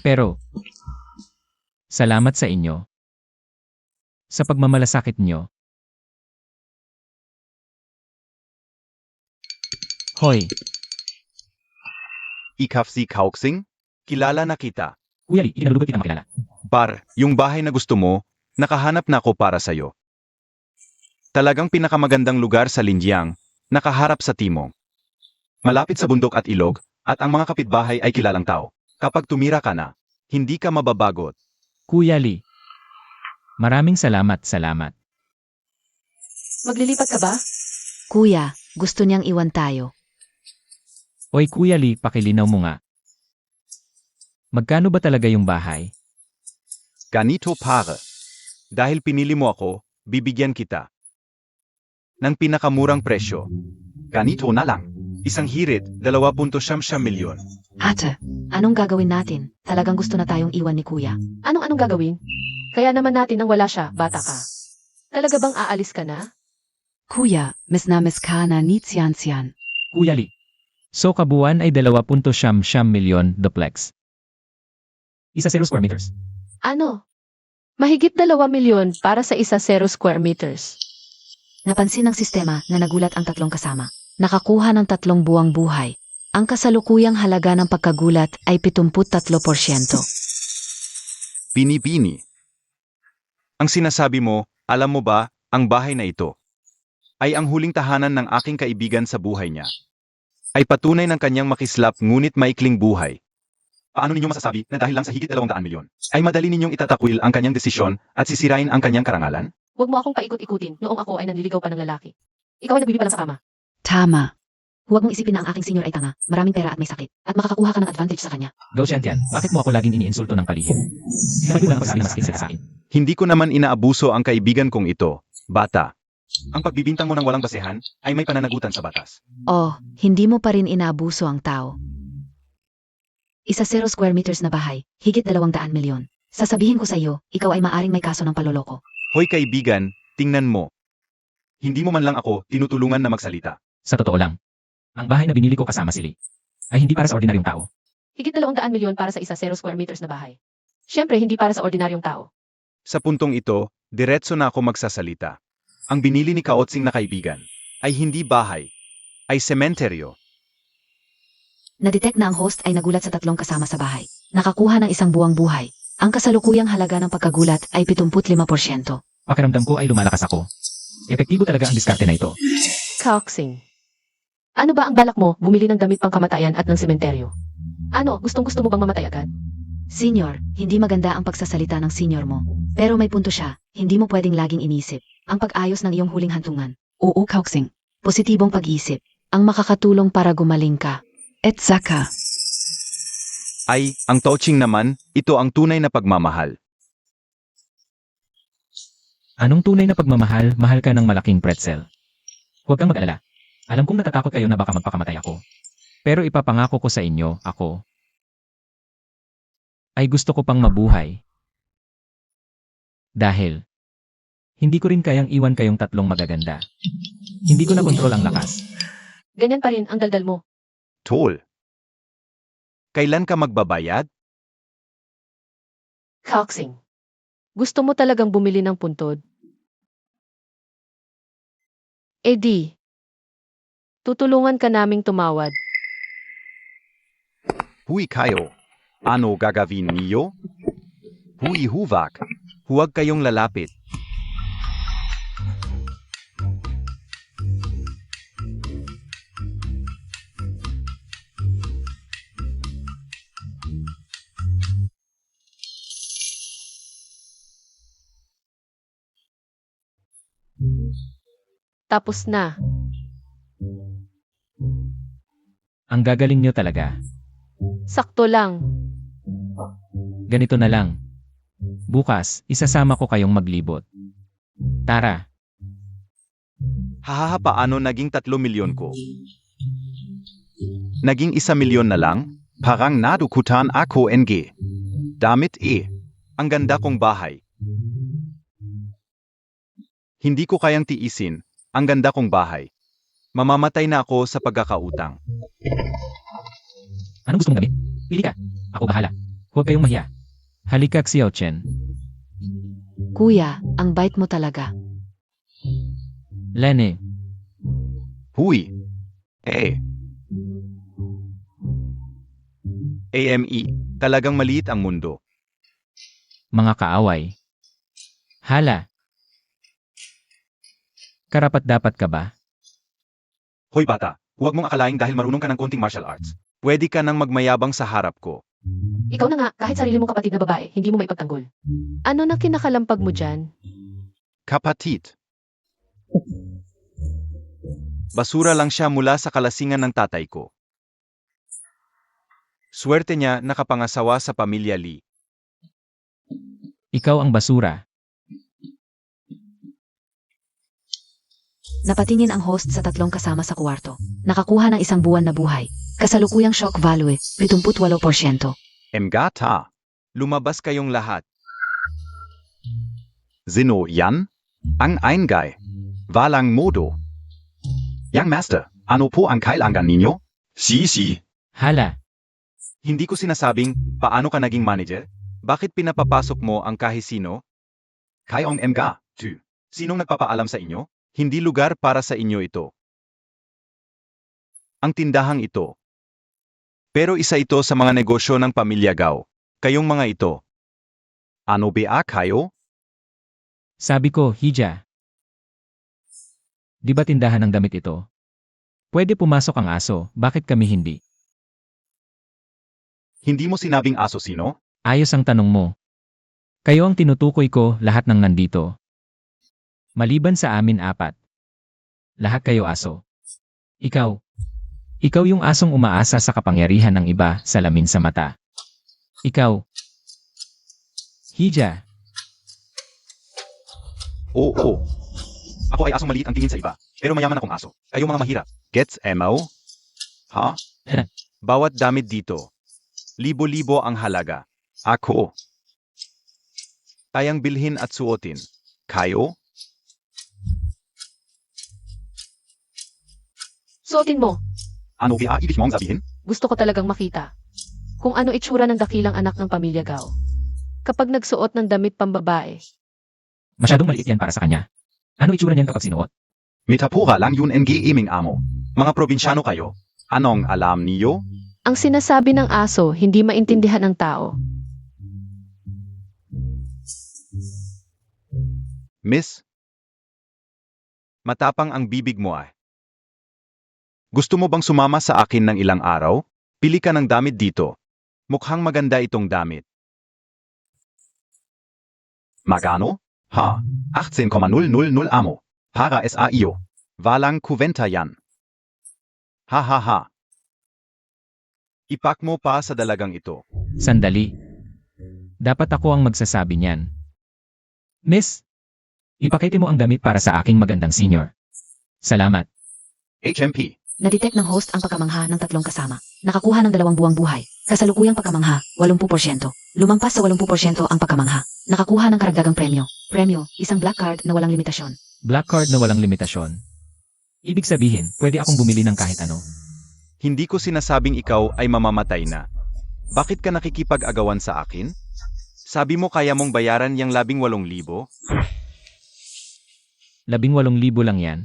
Pero... Salamat sa inyo. Sa pagmamalasakit nyo. Hoy, Ikaw si Kauxing? Kilala na kita. Kuya Lee, ikinalulugan kita makilala. Par, yung bahay na gusto mo, nakahanap na ako para sa'yo. Talagang pinakamagandang lugar sa Linjiang, nakaharap sa timog. Malapit sa bundok at ilog, at ang mga kapitbahay ay kilalang tao. Kapag tumira ka na, hindi ka mababagot. Kuya Lee, maraming salamat. Maglilipat ka ba? Kuya, gusto niyang iwan tayo. Oy Kuya Lee, pakilinaw mo nga. Magkano ba talaga yung bahay? Ganito pare. Dahil pinili mo ako, bibigyan kita ng pinakamurang presyo. Ganito na lang. Isang hirit, 2.7 milyon. Ate, anong gagawin natin? Talagang gusto na tayong iwan ni Kuya. Anong gagawin? Kaya naman natin nang wala siya, bata ka. Talaga bang aalis ka na? Kuya, miss na miss ka na ni Tsian. Kuya Lee. So kabuuan ay 2.7 milyon duplex. Isa 0 square meters. Ano? Mahigit 2 milyon para sa isa 0 square meters. Napansin ng sistema na nagulat ang tatlong kasama. Nakakuha ng 3 buwang buhay. Ang kasalukuyang halaga ng pagkagulat ay 73%. Bini-bini. Ang sinasabi mo, alam mo ba, ang bahay na ito ay ang huling tahanan ng aking kaibigan sa buhay niya. Ay patunay ng kanyang makislap ngunit maikling buhay. Paano ninyo masasabi na dahil lang sa higit 200 milyon, ay madali ninyong itatakwil ang kanyang desisyon at sisirain ang kanyang karangalan? Huwag mo akong paikot-ikutin noong ako ay nanliligaw pa ng lalaki. Ikaw ay nagbibi pa lang sa kama. Tama. Huwag mong isipin na ang aking senior ay tanga, maraming pera at may sakit, at makakakuha ka ng advantage sa kanya. Go Shantian, bakit mo ako laging iniinsulto ng palihim? Hindi mo lang pasabi na masakit sila sa akin. Hindi ko naman inaabuso ang kaibigan kong ito, bata. Ang pagbibintang mo ng walang basehan ay may pananagutan sa batas. Oh, hindi mo pa rin inaabuso ang tao. Isa 0 square meters na bahay, higit 200 milyon. Sasabihin ko sa iyo, ikaw ay maaring may kaso ng paloloko. Hoy kaibigan, tingnan mo. Hindi mo man lang ako tinutulungan na magsalita. Sa totoo lang, ang bahay na binili ko kasama si Lee ay hindi para sa ordinaryong tao. Higit 200 milyon para sa isa 0 square meters na bahay. Siyempre, hindi para sa ordinaryong tao. Sa puntong ito, diretso na ako magsasalita. Ang binili ni Kaotsing na kaibigan ay hindi bahay, ay sementeryo. Nadetect na ang host ay nagulat sa 3 kasama sa bahay. Nakakuha ng 1 buwang buhay. Ang kasalukuyang halaga ng pagkagulat ay 75%. Pakiramdam ko ay lumalakas ako. Epektibo talaga ang diskarte na ito. Kauxing. Ano ba ang balak mo, bumili ng damit pang kamatayan at ng sementeryo? Ano, gustong-gusto mo bang mamatay agad? Senior, hindi maganda ang pagsasalita ng senior mo. Pero may punto siya, hindi mo pwedeng laging inisip ang pag-ayos ng iyong huling hantungan. Oo, Kauxing. Positibong pag-isip, ang makakatulong para gumaling ka. Et Zaka. Ay, ang touching naman, ito ang tunay na pagmamahal. Anong tunay na pagmamahal, mahal ka ng malaking pretzel? Huwag kang mag-alala. Alam kong natatakot kayo na baka magpakamatay ako. Pero ipapangako ko sa inyo, ako ay gusto ko pang mabuhay. Dahil hindi ko rin kayang iwan kayong 3 magaganda. Hindi ko na kontrol ang lakas. Ganyan pa rin ang daldal mo. Tol. Kailan ka magbabayad? Kauxing. Gusto mo talagang bumili ng puntod? Eh di, tutulungan ka naming tumawad. Huy kayo. Ano gagawin niyo? Huy huvak. Huwag kayong lalapit. Tapos na. Ang gagaling nyo talaga. Sakto lang. Ganito na lang. Bukas, isasama ko kayong maglibot. Tara. Hahaha, paano naging 3 milyon ko? Naging 1 milyon na lang? Parang nadukutan ako NG. Damit ang ganda kong bahay. Hindi ko kayang tiisin, ang ganda kong bahay. Mamamatay na ako sa pagkakautang. Anong gusto mong damit? Pili ka. Ako bahala. Huwag kayong mahiya. Halika, Xiao Chen. Kuya, ang bait mo talaga. Lene, Huy. AME, talagang maliit ang mundo. Mga kaaway. Hala. Karapat-dapat ka ba? Hoy bata, huwag mong akalaing dahil marunong ka ng konting martial arts. Pwede ka nang magmayabang sa harap ko. Ikaw na nga, kahit sarili mong kapatid na babae, hindi mo maipagtanggol. Ano na kinakalampag mo dyan? Kapatid. Basura lang siya mula sa kalasingan ng tatay ko. Swerte niya nakapangasawa sa pamilya Lee. Ikaw ang basura. Napatingin ang host sa tatlong kasama sa kwarto. Nakakuha ng isang buwan na buhay. Kasalukuyang shock value, 78%. Emgata, lumabas kayong lahat. Sino yan? Ang Eingay. Walang modo. Young Master, ano po ang kailangan ninyo? Si. Hala. Hindi ko sinasabing, paano ka naging manager? Bakit pinapapasok mo ang kahisino? Kayong Mga, 2. Sinong nagpapaalam sa inyo? Hindi lugar para sa inyo ito. Ang tindahang ito. Pero isa ito sa mga negosyo ng pamilya Gao. Kayong mga ito. Ano ba kayo? Sabi ko, Hija. Di ba tindahan ng damit ito? Pwede pumasok ang aso, bakit kami hindi? Hindi mo sinabing aso sino? Ayos ang tanong mo. Kayo ang tinutukoy ko, lahat ng nandito. Maliban sa amin 4. Lahat kayo aso. Ikaw. Ikaw yung asong umaasa sa kapangyarihan ng iba, salamin sa mata. Ikaw. Hija. Oo. Ako ay asong maliit ang tingin sa iba, pero mayaman akong aso. Kayo mga mahirap. Gets mo? Ha? Bawat damit dito. Libo-libo ang halaga. Ako. Kayang bilhin at suotin. Kayo? Suotin mo. Ano ba ibig mong sabihin? Gusto ko talagang makita. Kung ano itsura ng dakilang anak ng pamilya Gao. Kapag nagsuot ng damit pambabae. Masyadong maliit yan para sa kanya. Ano itsura niyan kapag sinuot? Metapura lang yun iming amo. Mga probinsyano kayo. Anong alam niyo? Ang sinasabi ng aso, hindi maintindihan ng tao. Miss? Matapang ang bibig mo ay. Gusto mo bang sumama sa akin ng ilang araw? Pili ka ng damit dito. Mukhang maganda itong damit. Magano? Ha? 18,000 amo. Para sa iyo. Walang kubenta yan. Ha ha ha. Ipak mo pa sa dalagang ito. Sandali. Dapat ako ang magsasabi niyan. Miss, ipakita mo ang damit para sa aking magandang senior. Salamat. HMP. Nadetect ng host ang pagkamangha ng tatlong kasama. Nakakuha ng 2 buwang buhay. Kasalukuyang pagkamangha, 80%. Lumampas sa 80% ang pagkamangha. Nakakuha ng karagdagang premyo. Premyo, isang black card na walang limitasyon. Black card na walang limitasyon. Ibig sabihin, pwede akong bumili ng kahit ano. Hindi ko sinasabing ikaw ay mamamatay na. Bakit ka nakikipag-agawan sa akin? Sabi mo kaya mong bayaran yang 18,000? 18,000 lang yan.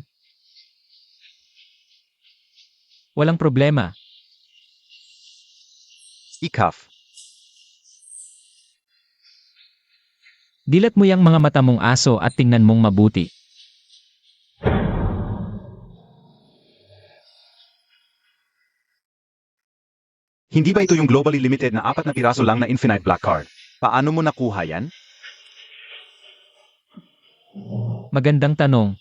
Walang problema. Ikaf. Dilat mo yang mga mata mong aso at tingnan mong mabuti. Hindi ba ito yung globally limited na 4 na piraso lang na infinite black card? Paano mo nakuha yan? Magandang tanong.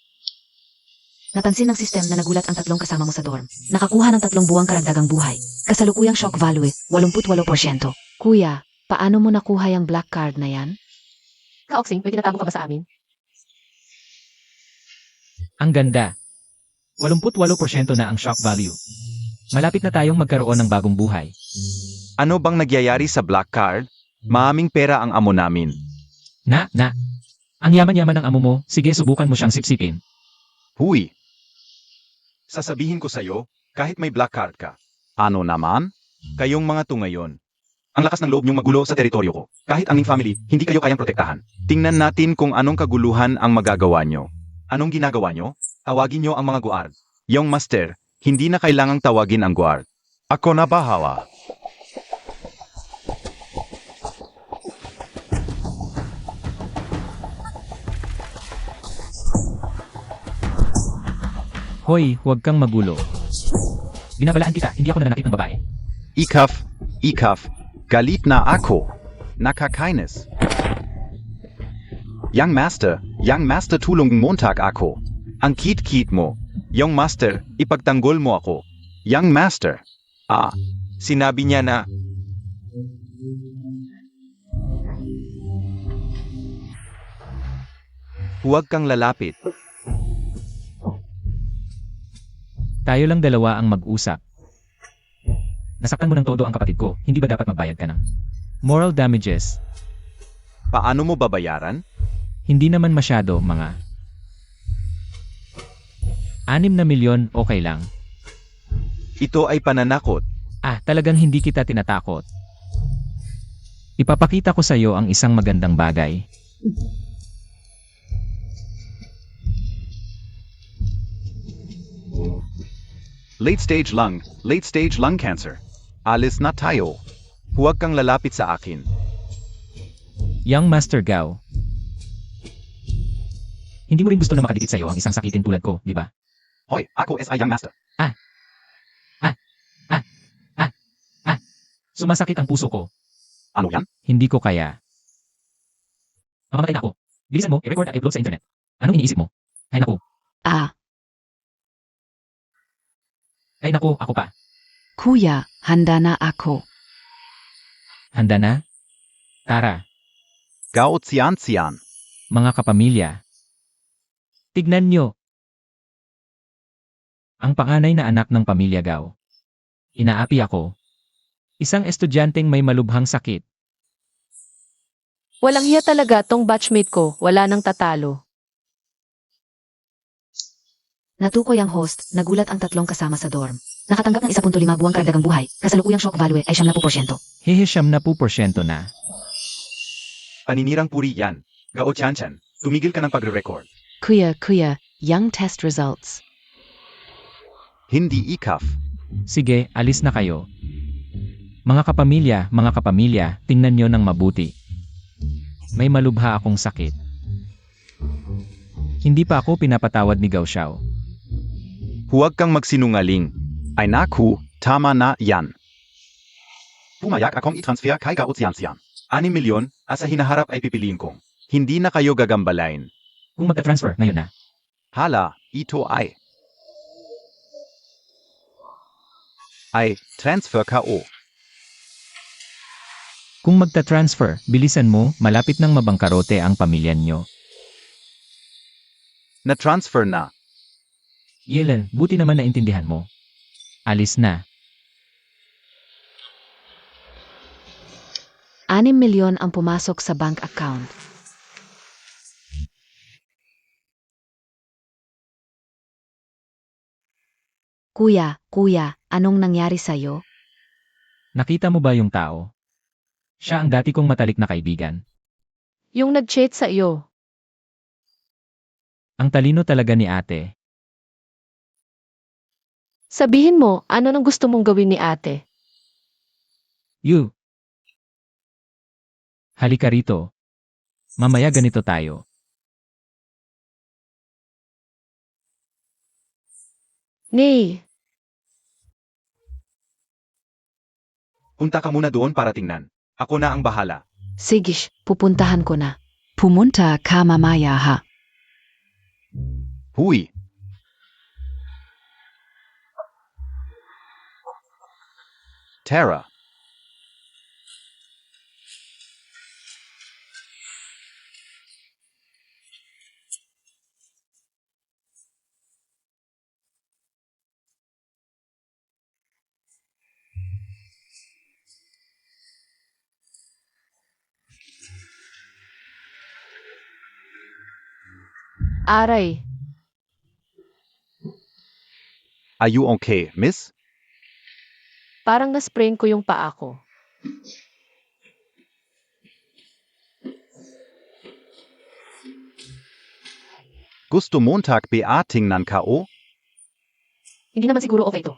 Napansin ng sistem na nagulat ang tatlong kasama mo sa dorm. Nakakuha ng 3 buwang karagdagang buhay. Kasalukuyang shock value, 88%. Kuya, paano mo nakuha yung black card na yan? Kaoksing, may tinatago ka ba sa amin? Ang ganda. 88% na ang shock value. Malapit na tayong magkaroon ng bagong buhay. Ano bang nagyayari sa black card? Maaming pera ang amo namin. Na. Ang yaman-yaman ng amo mo, sige subukan mo siyang sipsipin. Huy! Sasabihin ko sa'yo, kahit may black card ka. Ano naman? Kayong mga ngayon. Ang lakas ng loob niyong magulo sa teritoryo ko. Kahit ang ning family, hindi kayo kayang protektahan. Tingnan natin kung anong kaguluhan ang magagawa niyo. Anong ginagawa niyo? Tawagin niyo ang mga guard. Yung master, hindi na kailangang tawagin ang guard. Ako na bahala. Hoy, huwag kang magulo. Binabalaan kita, hindi ako nananakit ng babae. Ikaf, galit na ako. Nakakainis. Young Master tulong Montag ako. Ang kit mo. Young Master, ipagtanggol mo ako. Young Master. Sinabi niya na, huwag kang lalapit. Tayo lang dalawa ang mag-usap. Nasaktan mo ng todo ang kapatid ko, hindi ba dapat magbayad ka ng moral damages? Paano mo babayaran? Hindi naman masyado, mga 6 na milyon, okay lang. Ito ay pananakot. Talagang hindi kita tinatakot. Ipapakita ko sa iyo ang isang magandang bagay. Late stage lung cancer. Alis na tayo. Huwag kang lalapit sa akin. Young Master Gao. Hindi mo rin gusto na makadikit sa iyo ang isang sakitin tulad ko, di ba? Hoy, ako is a Young Master. Sumasakit ang puso ko. Ano yan? Hindi ko kaya. Mamamatay na ako. Bilisan mo, i-record at i-upload sa internet. Anong iniisip mo? Ay naku, ako pa. Kuya, handa na ako. Handa na? Tara, Gao Tsian. mga kapamilya. Tignan nyo. Ang panganay na anak ng pamilya Gao. Inaapi ako. Isang estudyanteng may malubhang sakit. Walang hiya talaga tong batchmate ko, wala nang tatalo. Natukoy ang host, nagulat ang tatlong kasama sa dorm. Nakatanggap ng 1.5 buwang karagdagang buhay, kasalukuyang shock value ay 70%. Hehe 70% na. Paninirang puri yan. Gao Tian, tumigil ka ng pagre-record. Kuya, young test results. Hindi ikaf. Sige, alis na kayo. Mga kapamilya, tingnan nyo ng mabuti. May malubha akong sakit. Hindi pa ako pinapatawad ni Gao Xiao. Huwag kang magsinungaling. Ay naku, tama na yan. Pumayag akong i-transfer kay Gao Tsian. 6 milyon, sa hinaharap ay pipiliin kong. Hindi na kayo gagambalain. Kung magta-transfer ngayon na. Hala, ito ay transfer ka o. Kung magta-transfer, bilisan mo, malapit nang mabangkarote ang pamilya nyo. Na-transfer na. Yelen, buti naman naintindihan mo. Alis na. 6 milyon ang pumasok sa bank account. Kuya, anong nangyari sa'yo? Nakita mo ba yung tao? Siya ang dati kong matalik na kaibigan. Yung nag-chat sa iyo. Ang talino talaga ni ate. Sabihin mo, ano nang gusto mong gawin ni ate? You. Halika rito. Mamaya ganito tayo. Nay, Punta ka muna doon para tingnan. Ako na ang bahala. Sige, pupuntahan ko na. Pumunta ka mamaya ha. Huy. Tara. aray. Are you okay, miss? Parang na-sprain ko yung paa ko. Gusto Montag BA tingnan ka o? Hindi naman siguro okay to.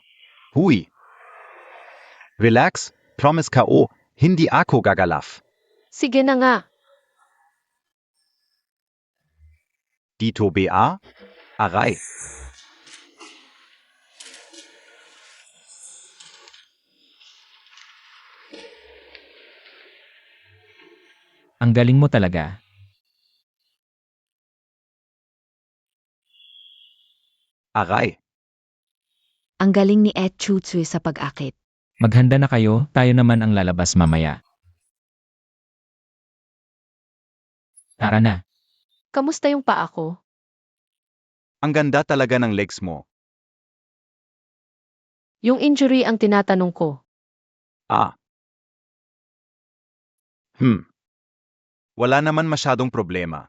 Huy. Relax, promise ka o, hindi ako gagalaf. Sige na nga. Dito BA? Aray. Ang galing mo talaga. Aray, Ang galing ni Ed Chu Tsui sa pag-akit. Maghanda na kayo, tayo naman ang lalabas mamaya. Tara na. Kamusta yung paa ko? ang ganda talaga ng legs mo. Yung injury ang tinatanong ko. Ah. Wala naman masyadong problema.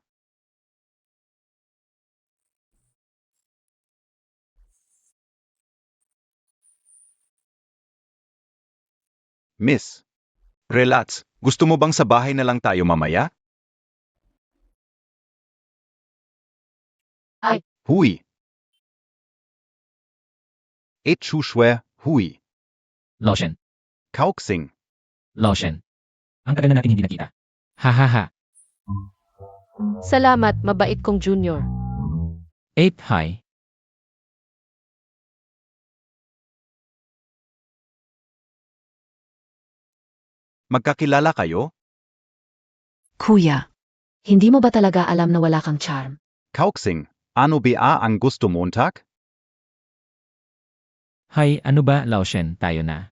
Miss, relax. Gusto mo bang sa bahay na lang tayo mamaya? Ay. Hui. Etchushwe, hui. Lotion. Kauxing. Lotion. Ang tagal na natin hindi nakita. Ha ha ha. Salamat, mabait kong junior. 8 hi. Magkakilala kayo? Kuya. Hindi mo ba talaga alam na wala kang charm? Kauxing, ano ba ang gusto Montag? Hi, ano ba, Lotion, tayo na.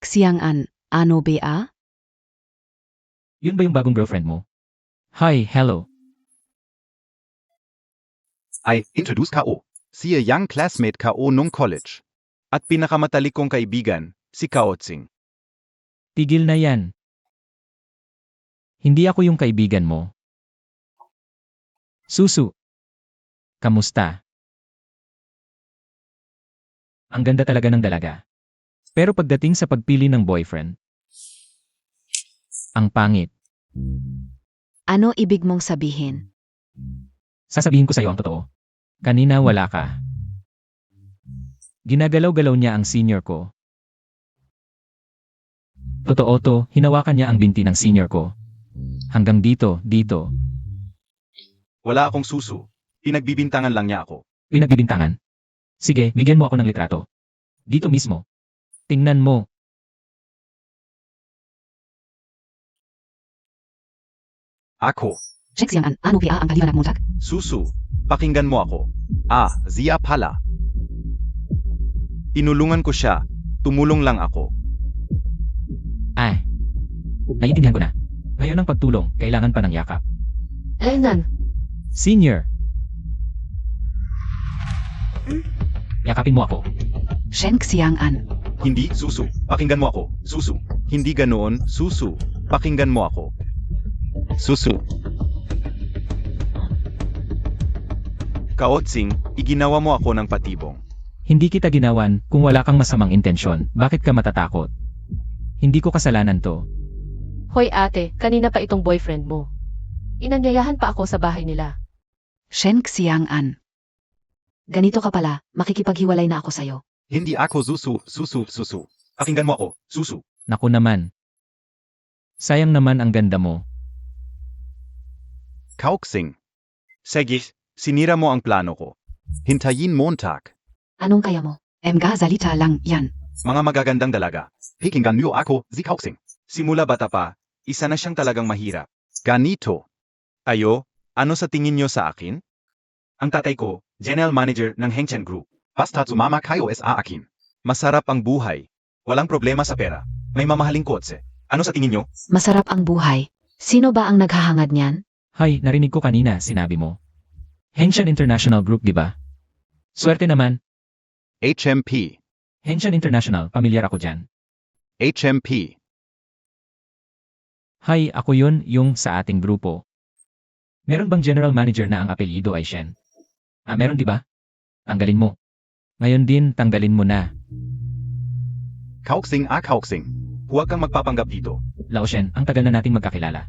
Xiang'an, ano ba? Yun ba yung bagong girlfriend mo? Hi, hello. Ay, introduce Kao. Siya young classmate Kao nung college. At pinakamatalik kong kaibigan, si Kaotsing. Tigil na yan. Hindi ako yung kaibigan mo. Susu. Kamusta? Ang ganda talaga ng dalaga. Pero pagdating sa pagpili ng boyfriend, ang pangit. Ano ibig mong sabihin? Sasabihin ko sa'yo ang totoo. Kanina wala ka. Ginagalaw-galaw niya ang senior ko. Totoo to, hinawakan niya ang binti ng senior ko. Hanggang dito. Wala akong susu. Pinagbibintangan lang niya ako. Pinagbibintangan. Sige, bigyan mo ako ng litrato. Dito mismo. Tingnan mo. Ako, Check Xiang'an, ano ba ang kaliwanag mo, Jack? susu. Pakinggan mo ako. Ah, Zia pala. Tinulungan ko siya. Tumulong lang ako. Ah. Naiintindihan ko na. Ngayon ang pagtulong, kailangan pa ng yakap. Enan, Senior. Yakapin mo ako. Shen Xiang'an. Hindi, susu. Pakinggan mo ako. Susu. Hindi ganoon, susu. Pakinggan mo ako. Susu. Kaotsing, iginawa mo ako ng patibong. Hindi kita ginawan kung wala kang masamang intensyon. Bakit ka matatakot? Hindi ko kasalanan to. hoy ate, kanina pa itong boyfriend mo. Inanyayahan pa ako sa bahay nila. Shen Xiang'an. Ganito ka pala, makikipaghiwalay na ako sa'yo. Hindi ako susu. Pakinggan mo ako, susu. Naku naman. Sayang naman ang ganda mo. Kauxing. Sige, sinira mo ang plano ko. Hintayin Montag. Anong kaya mo? Mga salita lang yan. Mga magagandang dalaga. Pakinggan niyo ako, si Kauxing. Simula bata pa, isa na siyang talagang mahirap. Ganito. Ayo, ano sa tingin niyo sa akin? Ang tatay ko, General Manager ng Hengchen Group. Basta sumama kayo sa akin. Masarap ang buhay. Walang problema sa pera. May mamahaling kotse. Ano sa tingin niyo? Masarap ang buhay. Sino ba ang naghahangad niyan? Hay, narinig ko kanina, sinabi mo. Henshan International Group, di ba? Swerte naman. HMP. Henshan International, pamilyar ako dyan. HMP. Hay, ako yun, yung sa ating grupo. Meron bang general manager na ang apelyido ay Shen? Ah, meron di ba? Tanggalin mo. Ngayon din, tanggalin mo na. Kauxing. Huwag kang magpapanggap dito. Lao Shen, ang tagal na nating magkakilala.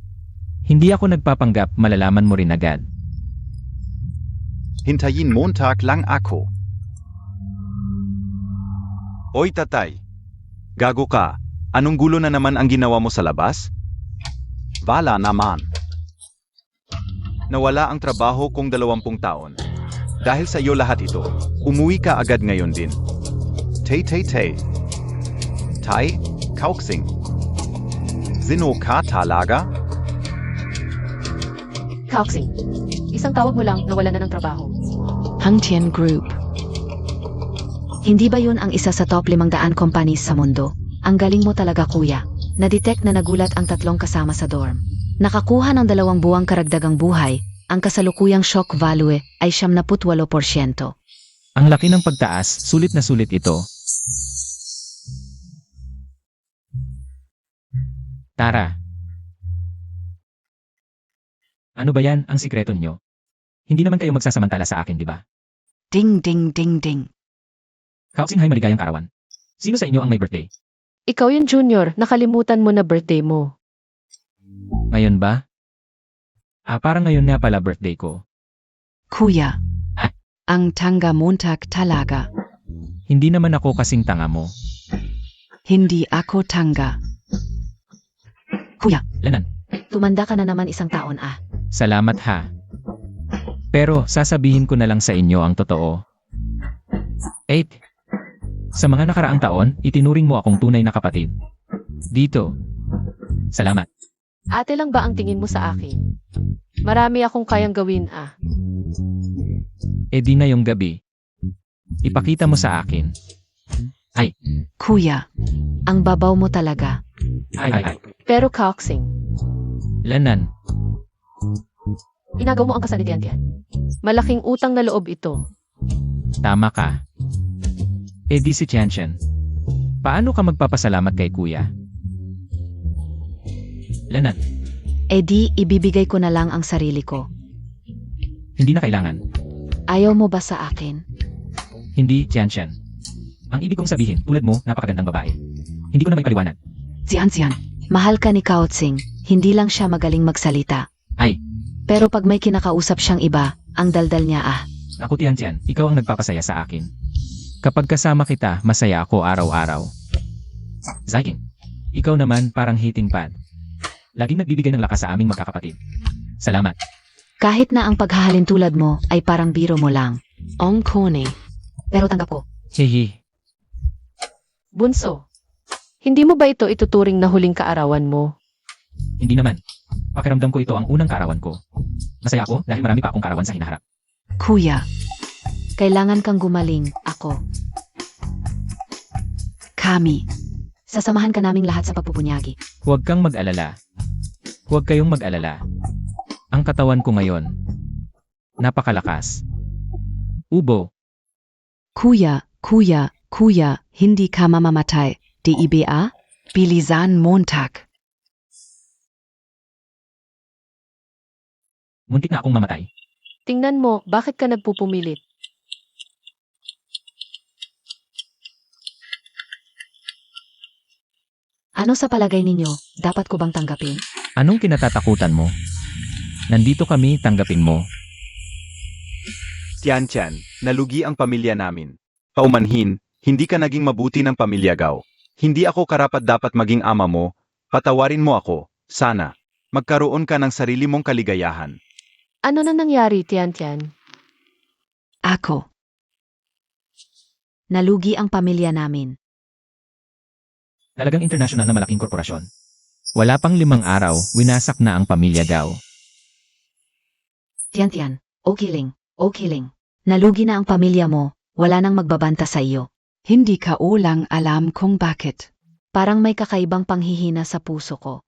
Hindi ako nagpapanggap, malalaman mo rin agad. Hintayin Montag lang ako. Oy tatay. Gago ka. Anong gulo na naman ang ginawa mo sa labas? Wala naman. Nawala ang trabaho kong 20 taon. Dahil sa iyo lahat ito, umuwi ka agad ngayon din. Tay. Tai, Kauxing. Sino ka talaga? Kaoxing, isang tawag mo lang nawala na ng trabaho. Hangtian Group. Hindi ba yun ang isa sa top 500 companies sa mundo? Ang galing mo talaga kuya. Na-detect na nagulat ang 3 kasama sa dorm. Nakakuha ng 2 buwang karagdagang buhay, ang kasalukuyang shock value ay 78%. Ang laki ng pagtaas, sulit na sulit ito. Tara. Ano ba yan ang sikreto niyo? Hindi naman kayo magsasamantala sa akin, di ba? Ding ding ding ding. Kaoxing, hi, maligayang karawan. Sino sa inyo ang may birthday? Ikaw yun, Junior. Nakalimutan mo na birthday mo. Ngayon ba? Parang ngayon na pala birthday ko. Kuya. Ah. Ang tanga Montag talaga. Hindi naman ako kasing tanga mo. Hindi ako tanga. Kuya. Lanan, Tumanda ka na naman isang taon salamat ha. Pero sasabihin ko na lang sa inyo ang totoo. 8. Sa mga nakaraang taon, itinuring mo akong tunay na kapatid. Dito. Salamat. Ate lang ba ang tingin mo sa akin? Marami akong kayang gawin Di na yung gabi. Ipakita mo sa akin. Kuya. Ang babaw mo talaga. Ay. Pero Kaoxing, Lanan, inagaw mo ang kasal ni Tian. Malaking utang na loob ito. tama ka. Di si Tiantian. Paano ka magpapasalamat kay kuya? Lanan, Di ibibigay ko na lang ang sarili ko. hindi na kailangan. Ayaw mo ba sa akin? Hindi, Tiantian. Ang ibig kong sabihin, tulad mo, napakagandang babae. Hindi ko na may paliwanag. Sian. Mahal ka ni Kaoxing, hindi lang siya magaling magsalita. Ay. Pero pag may kinakausap siyang iba, ang daldal niya Ako, Tiantian, ikaw ang nagpapasaya sa akin. Kapag kasama kita, masaya ako araw-araw. Zaiking, ikaw naman parang heating pad. Laging nagbibigay ng lakas sa aming magkakapatid. Salamat. Kahit na ang paghahalin tulad mo ay parang biro mo lang. Ong kone. Pero tanggap ko. Hehe. Bunso, hindi mo ba ito ituturing na huling kaarawan mo? Hindi naman. Pakiramdam ko ito ang unang kaarawan ko. Masaya ako dahil marami pa akong kaarawan sa hinaharap. Kuya. Kailangan kang gumaling, ako. Kami. Sasamahan ka naming lahat sa pagpupunyagi. Huwag kang mag-alala. Huwag kayong mag-alala. Ang katawan ko ngayon. Napakalakas. Ubo. Kuya. Hindi ka mamamatay. DIBA? Bilisan Montag. Muntik na akong mamatay. Tingnan mo, bakit ka nagpupumilit? Ano sa palagay ninyo, dapat ko bang tanggapin? Anong kinatatakutan mo? Nandito kami, tanggapin mo. Tiantian, nalugi ang pamilya namin. Paumanhin, hindi ka naging mabuti ng pamilya Gao. Hindi ako karapat-dapat maging ama mo, patawarin mo ako, sana. Magkaroon ka ng sarili mong kaligayahan. Ano na nangyari, Tian? Ako. Nalugi ang pamilya namin. Talagang international na malaking korporasyon. Wala pang 5 araw, winasak na ang pamilya Gao. Tian, okay lang. Nalugi na ang pamilya mo, wala nang magbabanta sa iyo. Hindi ka ulang alam kung bakit. Parang may kakaibang panghihina sa puso ko.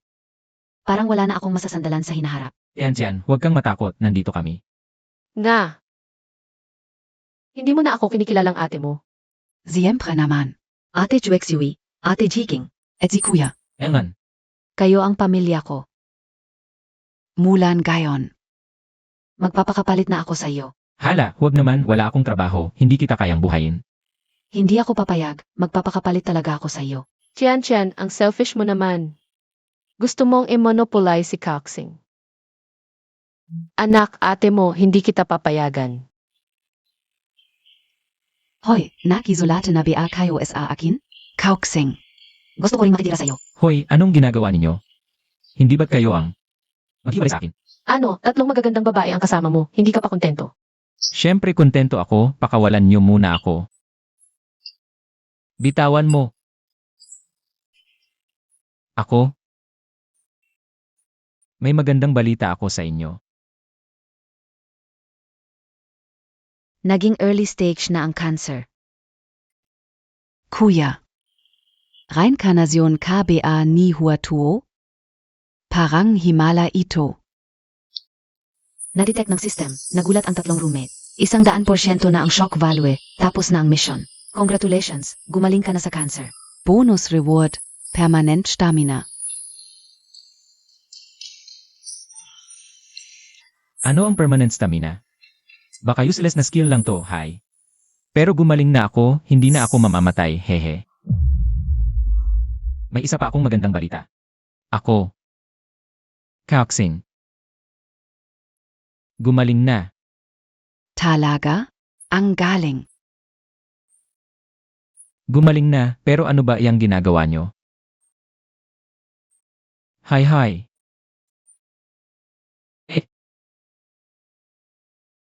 Parang wala na akong masasandalan sa hinaharap. Tian, huwag kang matakot, nandito kami. Nga. Hindi mo na ako kinikilalang ate mo. Siempre naman. Ate Juexui, Ate Jiking, Et si kuya. Engan, kayo ang pamilya ko. Mulan gayon. Magpapakapalit na ako sa iyo. hala, huwag naman, wala akong trabaho, hindi kita kayang buhayin. Hindi ako papayag, magpapakapalit talaga ako sa iyo. Tian, ang selfish mo naman. Gusto mong i-monopolize si Kaoxing. Anak, ate mo, hindi kita papayagan. Hoy, nakisulate na ba kayo sa akin? Kaoxing. Gusto ko rin makitira sa iyo. Hoy, anong ginagawa ninyo? Hindi ba't kayo ang maghiwalay sa akin? Ano, 3 magagandang babae ang kasama mo, hindi ka pa kontento. Siyempre kontento ako, pakawalan niyo muna ako. Bitawan mo. Ako? May magandang balita ako sa inyo. Naging early stage na ang cancer. Kuya. Reinkarnation KBA ni Huatuo? Parang Himala ito. Na-detect ng system, nagulat ang tatlong roommate. 100% na ang shock value, tapos na ang mission. Congratulations, gumaling ka na sa cancer. Bonus Reward, permanent Stamina. Ano ang permanent stamina? Baka useless na skill lang to, hi. Pero gumaling na ako, hindi na ako mamamatay, hehe. May isa pa akong magandang balita. Ako. Kaoxing. Gumaling na. Talaga? Ang galing. Gumaling na, pero ano ba iyang ginagawa nyo? Hi.